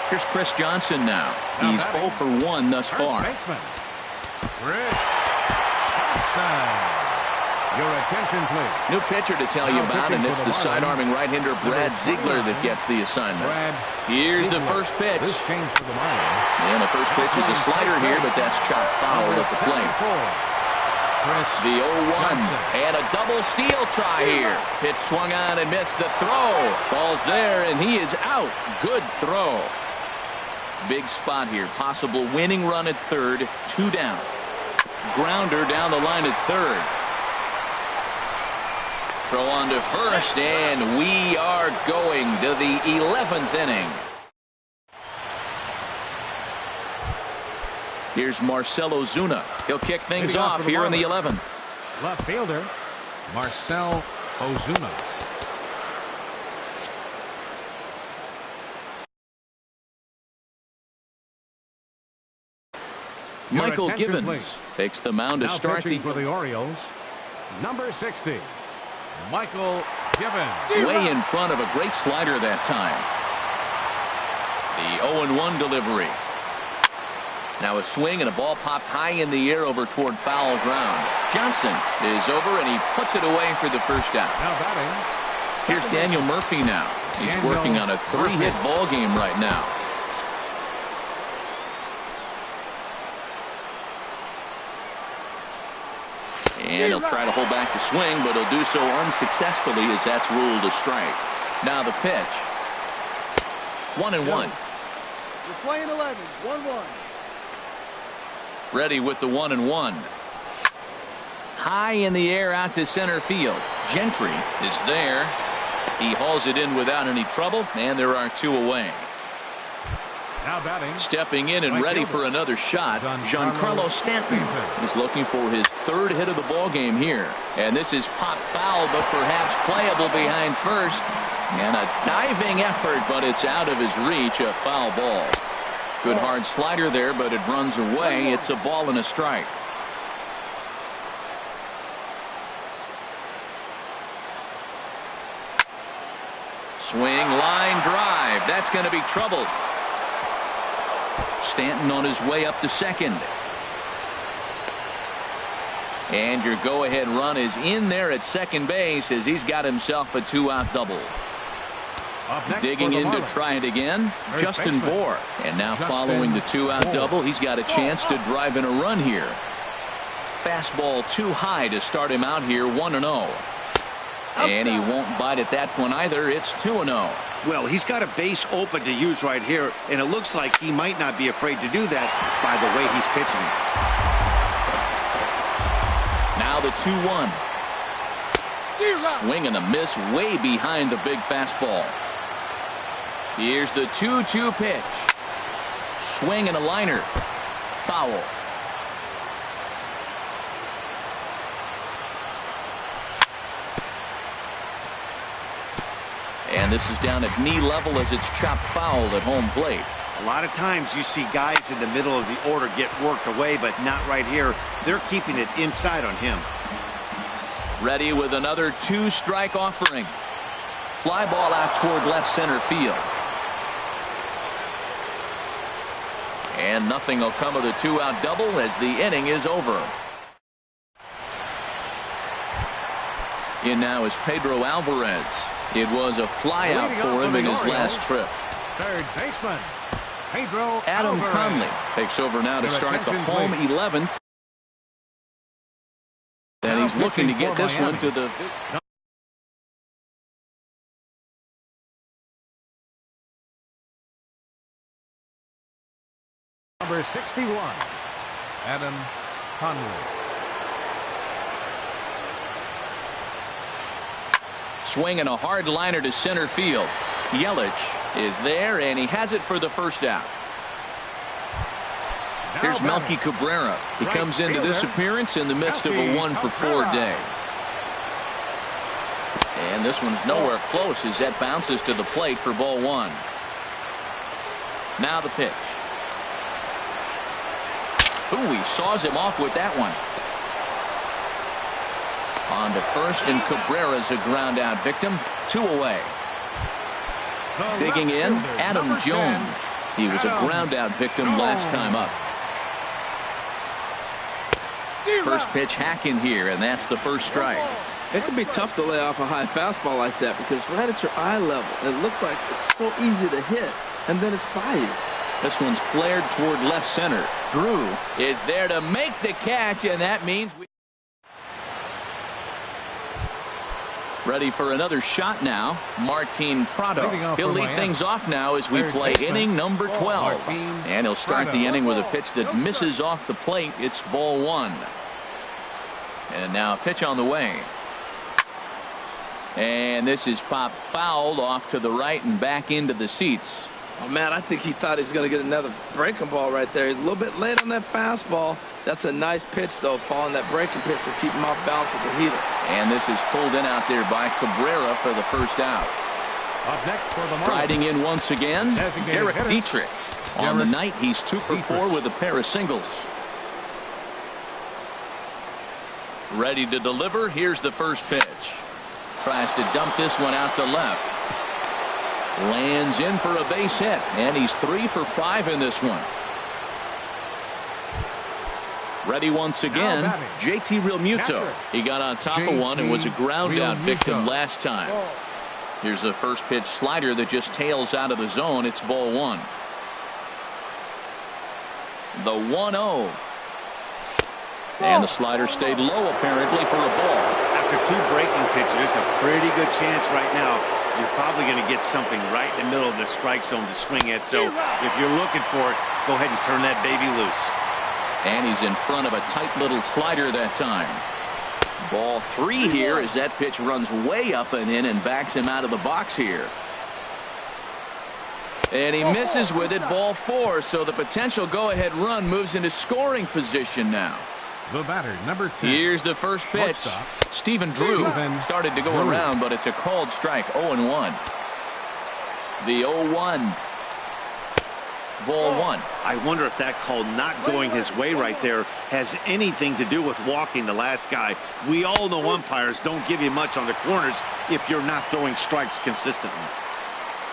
Here's Chris Johnson now. He's 0 for 1 thus far. Your attention, please. New pitcher to tell you about, and it's the side-arming right-hander Brad Ziegler that gets the assignment. Here's the first pitch. And the first pitch is a slider here, but that's chopped foul at the plate. The 0-1 and a double steal try here. Pitch swung on and missed the throw. Ball's there, and he is out. Good throw. Big spot here. Possible winning run at third. 2 down. Grounder down the line at third. Throw on to first, and we are going to the 11th inning. Here's Marcell Ozuna. He'll kick things off here in the 11th. Left fielder, Marcell Ozuna. Michael Givens takes the mound to start for the Orioles. Number 60, Michael Givens. Way in front of a great slider that time. The 0-1 delivery. Now a swing and a ball popped high in the air over toward foul ground. Johnson is over and he puts it away for the first out. Now batting. Here's Daniel Murphy now. He's working on a 3-hit ball game right now. And he'll try to hold back the swing, but he'll do so unsuccessfully as that's ruled a strike. Now the pitch. 1-1. You're playing 11. 1-1. Ready with the 1-1. High in the air out to center field. Gentry is there. He hauls it in without any trouble, and there are 2 away. Now batting. Stepping in and ready for another shot, Giancarlo Stanton is looking for his 3rd hit of the ball game here. And this is popped foul, but perhaps playable behind first. And a diving effort, but it's out of his reach, a foul ball. Good hard slider there, but it runs away. It's a ball and a strike. Swing, line drive. That's going to be trouble. Stanton on his way up to second. And your go-ahead run is in there at second base as he's got himself a 2-out double. Digging in to try it again, Justin Bour. And now following the 2-out double, he's got a chance to drive in a run here. Fastball too high to start him out here, 1-0. And he won't bite at that one either. It's 2-0. Well, he's got a base open to use right here, and it looks like he might not be afraid to do that by the way he's pitching. Now the 2-1. Swing and a miss way behind the big fastball. Here's the 2-2 pitch. Swing and a liner. Foul. And this is down at knee level as it's chopped foul at home plate. A lot of times you see guys in the middle of the order get worked away, but not right here. They're keeping it inside on him. Ready with another 2-strike offering. Fly ball out toward left center field. And nothing will come of the 2-out double as the inning is over. In now is Pedro Alvarez. It was a flyout for him in his last trip. Third baseman, Pedro Adam Alvarez. Conley takes over now to start the home 11th. And he's looking to get this one to the... Number 61, Adam Conley. Swinging a hard liner to center field. Yelich is there, and he has it for the first out. Here's Melky Cabrera. He comes into this appearance in the midst of a 1-for-4 day. And this one's nowhere close as that bounces to the plate for ball 1. Now the pitch. Ooh, he saws him off with that one. On to first, and Cabrera's a ground out victim. 2 away. Digging in, Adam Jones. He was a ground out victim last time up. First pitch hacking here, and that's the first strike. It can be tough to lay off a high fastball like that because right at your eye level, it looks like it's so easy to hit, and then it's by you. This one's flared toward left center. Drew is there to make the catch, and that means Ready for another shot now. Martin Prado. He'll lead things off now as we play inning number 12. And he'll start the inning with a pitch that misses off the plate. It's ball 1. And now a pitch on the way. And this is popped fouled off to the right and back into the seats. Oh, man, I think he thought he was going to get another breaking ball right there. He's a little bit late on that fastball. That's a nice pitch, though, following that breaking pitch to keep him off balance with the heater. And this is pulled in out there by Cabrera for the first out. Up next for the Marlins. Riding in once again, Derek Dietrich. On the night, he's 2 for 4 with a pair of singles. Ready to deliver. Here's the first pitch. Tries to dump this one out to left. Lands in for a base hit, and he's 3 for 5 in this one. Ready once again, JT Realmuto. He got on top of one and was a ground out victim last time. Here's a first pitch slider that just tails out of the zone. It's ball 1. The 1-0. And the slider stayed low apparently for a ball. After 2 breaking pitches, there's a pretty good chance right now you're probably going to get something right in the middle of the strike zone to swing at. So if you're looking for it, go ahead and turn that baby loose. And he's in front of a tight little slider that time. Ball 3 here as that pitch runs way up and in and backs him out of the box here. And he misses with it, ball 4. So the potential go-ahead run moves into scoring position now. The batter, number 10. Here's the first pitch. Stephen Drew started to go around, but it's a called strike. 0-1. The 0-1. Ball 1. I wonder if that call not going his way right there has anything to do with walking the last guy. We all know umpires don't give you much on the corners if you're not throwing strikes consistently.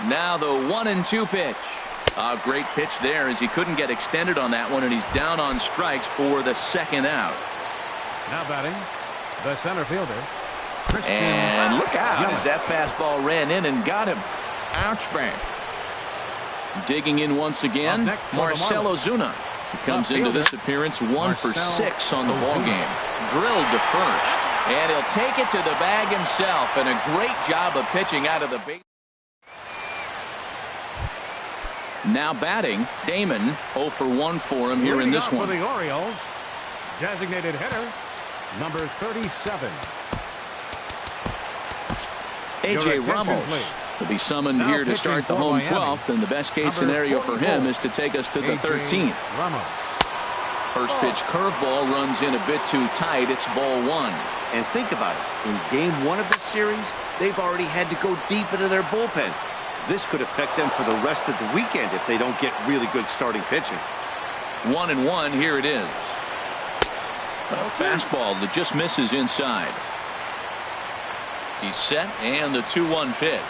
Now the 1-2 pitch. A great pitch there as he couldn't get extended on that one, and he's down on strikes for the second out. Now batting, the center fielder. And look out as that fastball ran in and got him. Ouch, bang. Digging in once again, Marcell Ozuna. He comes into this appearance 1 for 6 on the ball game. Drilled to first, and he'll take it to the bag himself, and a great job of pitching out of the base. Now batting, Damon. 0 for 1 for him here in this one. For the Orioles, designated hitter, number 37. A.J. Ramos will be summoned here to start the home 12th, and the best case scenario for him is to take us to the 13th. First pitch curveball runs in a bit too tight. It's ball 1. And think about it. In game 1 of this series, they've already had to go deep into their bullpen. This could affect them for the rest of the weekend if they don't get really good starting pitching. 1-1. Here it is. A fastball that just misses inside. He's set, and the 2-1 pitch.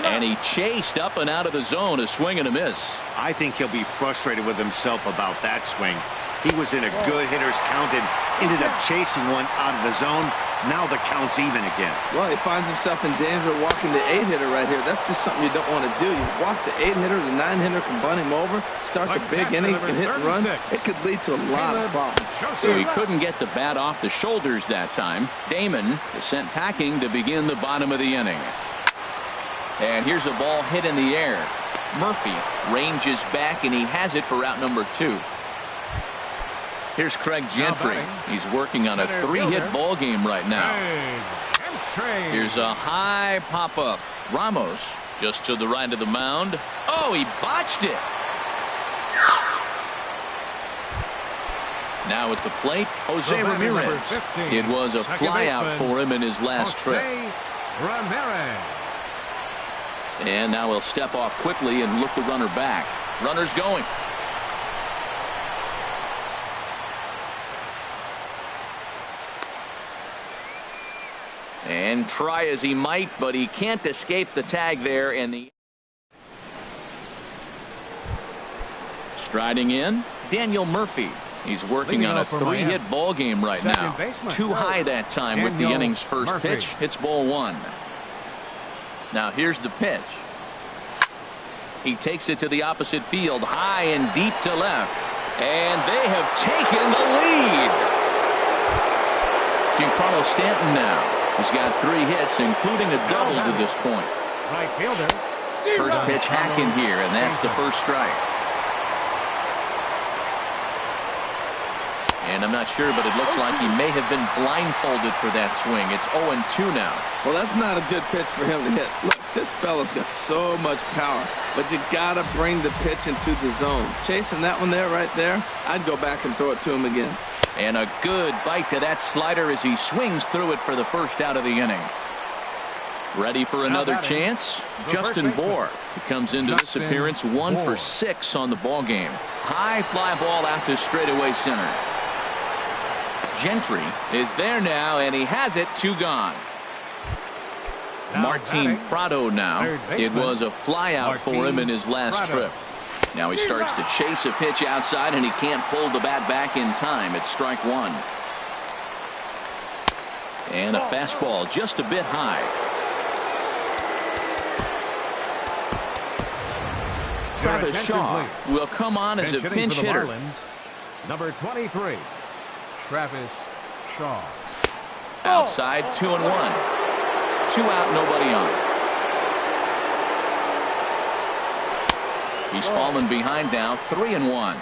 And he chased up and out of the zone, a swing and a miss. I think he'll be frustrated with himself about that swing. He was in a good hitter's count and ended up chasing one out of the zone. Now the count's even again. Well, he finds himself in danger of walking the 8-hitter right here. That's just something you don't want to do. You walk the 8-hitter, the 9-hitter can bunt him over, starts a big inning, can hit and run. It could lead to a lot of problems. So he couldn't get the bat off the shoulders that time. Damon is sent packing to begin the bottom of the inning. And here's a ball hit in the air. Murphy ranges back, and he has it for out number 2. Here's Craig Gentry. He's working on a 3-hit ball game right now. Here's a high pop-up. Ramos just to the right of the mound. Oh, he botched it. Now at the plate, Jose Ramirez. It was a flyout for him in his last trip. And now he'll step off quickly and look the runner back. Runner's going. And try as he might, but he can't escape the tag there. And the striding in, Daniel Murphy. He's working on a 3-hit ball game right now. Too high that time with the inning's first pitch. It's ball 1. Now here's the pitch. He takes it to the opposite field, high and deep to left. And they have taken the lead. Giancarlo Stanton now. He's got 3 hits, including a double to this point. Right fielder. First pitch hacking here, and that's the first strike. And I'm not sure, but it looks like he may have been blindfolded for that swing. It's 0-2 now. Well, that's not a good pitch for him to hit. Look, this fella's got so much power, but you got to bring the pitch into the zone. Chasing that one there, right there, I'd go back and throw it to him again. And a good bite to that slider as he swings through it for the first out of the inning. Ready for another chance? Justin Bohr. He comes into this appearance 1 for 6 on the ball game. High fly ball out to straightaway center. Gentry is there now, and he has it. 2 gone. Martin Prado now. It was a fly out for him in his last trip. Now he starts to chase a pitch outside, and he can't pull the bat back in time. It's strike 1. And a fastball just a bit high. Travis Shaw will come on as a pinch hitter. Number 23, Travis Shaw. Outside, 2-1. 2 out, nobody on. He's fallen behind now, 3-1.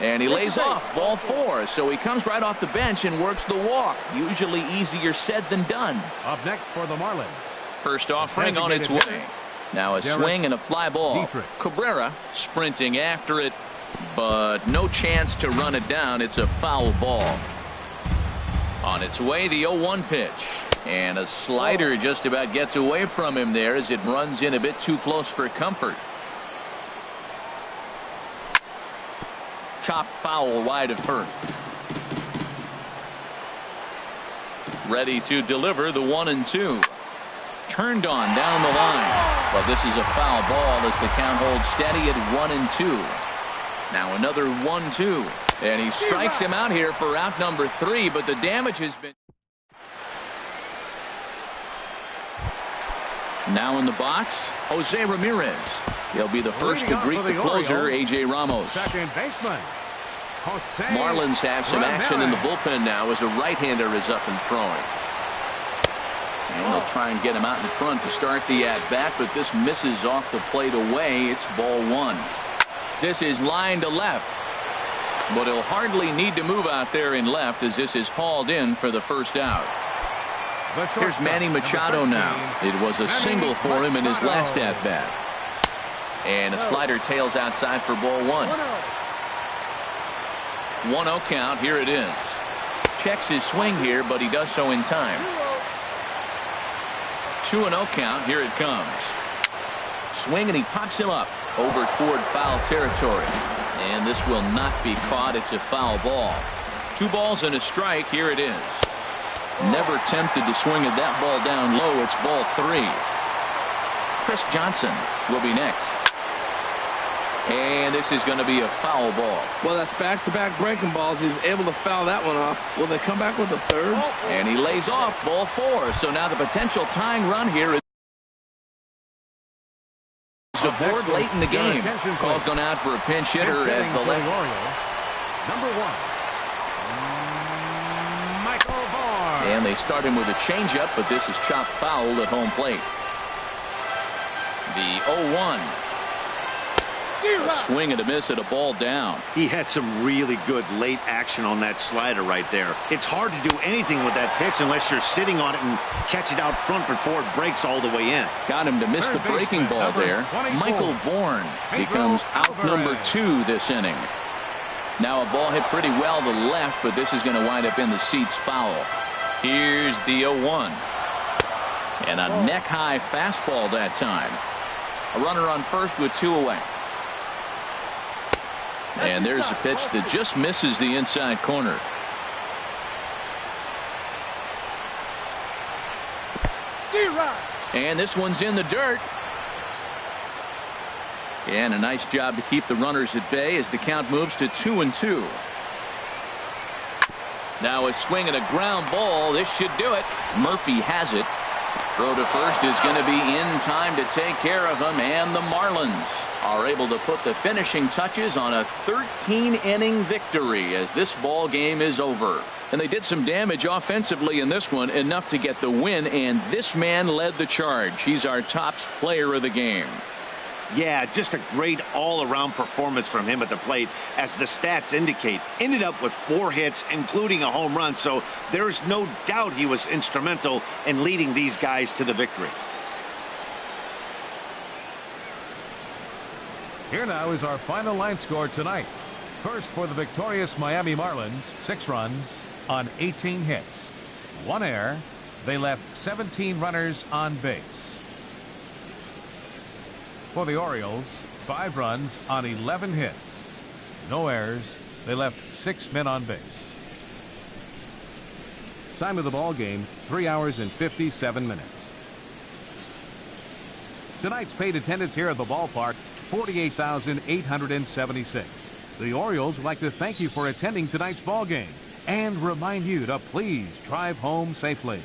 And he lays off, ball 4. So he comes right off the bench and works the walk. Usually easier said than done. Up next for the Marlins. First offering on its way. Now a swing and a fly ball. Cabrera sprinting after it, but no chance to run it down. It's a foul ball. On its way, the 0-1 pitch. And a slider just about gets away from him there as it runs in a bit too close for comfort. Chop foul wide of first. Ready to deliver the 1-2. Turned on down the line. But this is a foul ball as the count holds steady at 1-2. Now another 1-2. And he strikes him out here for out number 3, but the damage has been. Now in the box, Jose Ramirez. He'll be the first to greet the closer, A.J. Ramos. Second baseman, Jose Marlins have some action in the bullpen now as a right-hander is up and throwing. And they'll try and get him out in front to start the at-bat, but this misses off the plate away. It's ball 1. This is line to left. But he'll hardly need to move out there in left as this is hauled in for the first out. Here's Manny Machado now. It was a single for him in his last at-bat. And a slider tails outside for ball 1. 1-0 count. Here it is. Checks his swing here, but he does so in time. 2-0 count. Here it comes. Swing, and he pops him up over toward foul territory. And this will not be caught. It's a foul ball. 2 balls and a strike. Here it is. Never tempted to swing at that ball down low. It's ball 3. Chris Johnson will be next. And this is going to be a foul ball. Well, that's back-to-back breaking balls. He's able to foul that one off. Will they come back with a third? And he lays off ball 4. So now the potential tying run here is aboard late in the game. Call's gone out for a pinch hitter as the left. Number 1, Michael Bohr. And they start him with a changeup, but this is chopped foul at home plate. The 0-1. A swing and a miss at a ball down. He had some really good late action on that slider right there. It's hard to do anything with that pitch unless you're sitting on it and catch it out front before it breaks all the way in. Got him to miss the breaking ball there. Michael Bourne becomes out number 2 this inning. Now a ball hit pretty well to the left, but this is going to wind up in the seats foul. Here's the 0-1. And a neck-high fastball that time. A runner on first with 2 away. And there's a pitch that just misses the inside corner. And this one's in the dirt. And a nice job to keep the runners at bay as the count moves to 2-2. Now a swing and a ground ball. This should do it. Murphy has it. Throw to first is going to be in time to take care of him, and the Marlins are able to put the finishing touches on a 13-inning victory as this ball game is over. And they did some damage offensively in this one, enough to get the win, and this man led the charge. He's our top player of the game. Yeah, just a great all-around performance from him at the plate, as the stats indicate. Ended up with 4 hits, including a home run, so there's no doubt he was instrumental in leading these guys to the victory. Here now is our final line score tonight. First for the victorious Miami Marlins, 6 runs on 18 hits. 1 error. They left 17 runners on base. For the Orioles, 5 runs on 11 hits. No errors. They left 6 men on base. Time of the ball game, 3 hours and 57 minutes. Tonight's paid attendance here at the ballpark, 48,876. The Orioles would like to thank you for attending tonight's ball game and remind you to please drive home safely.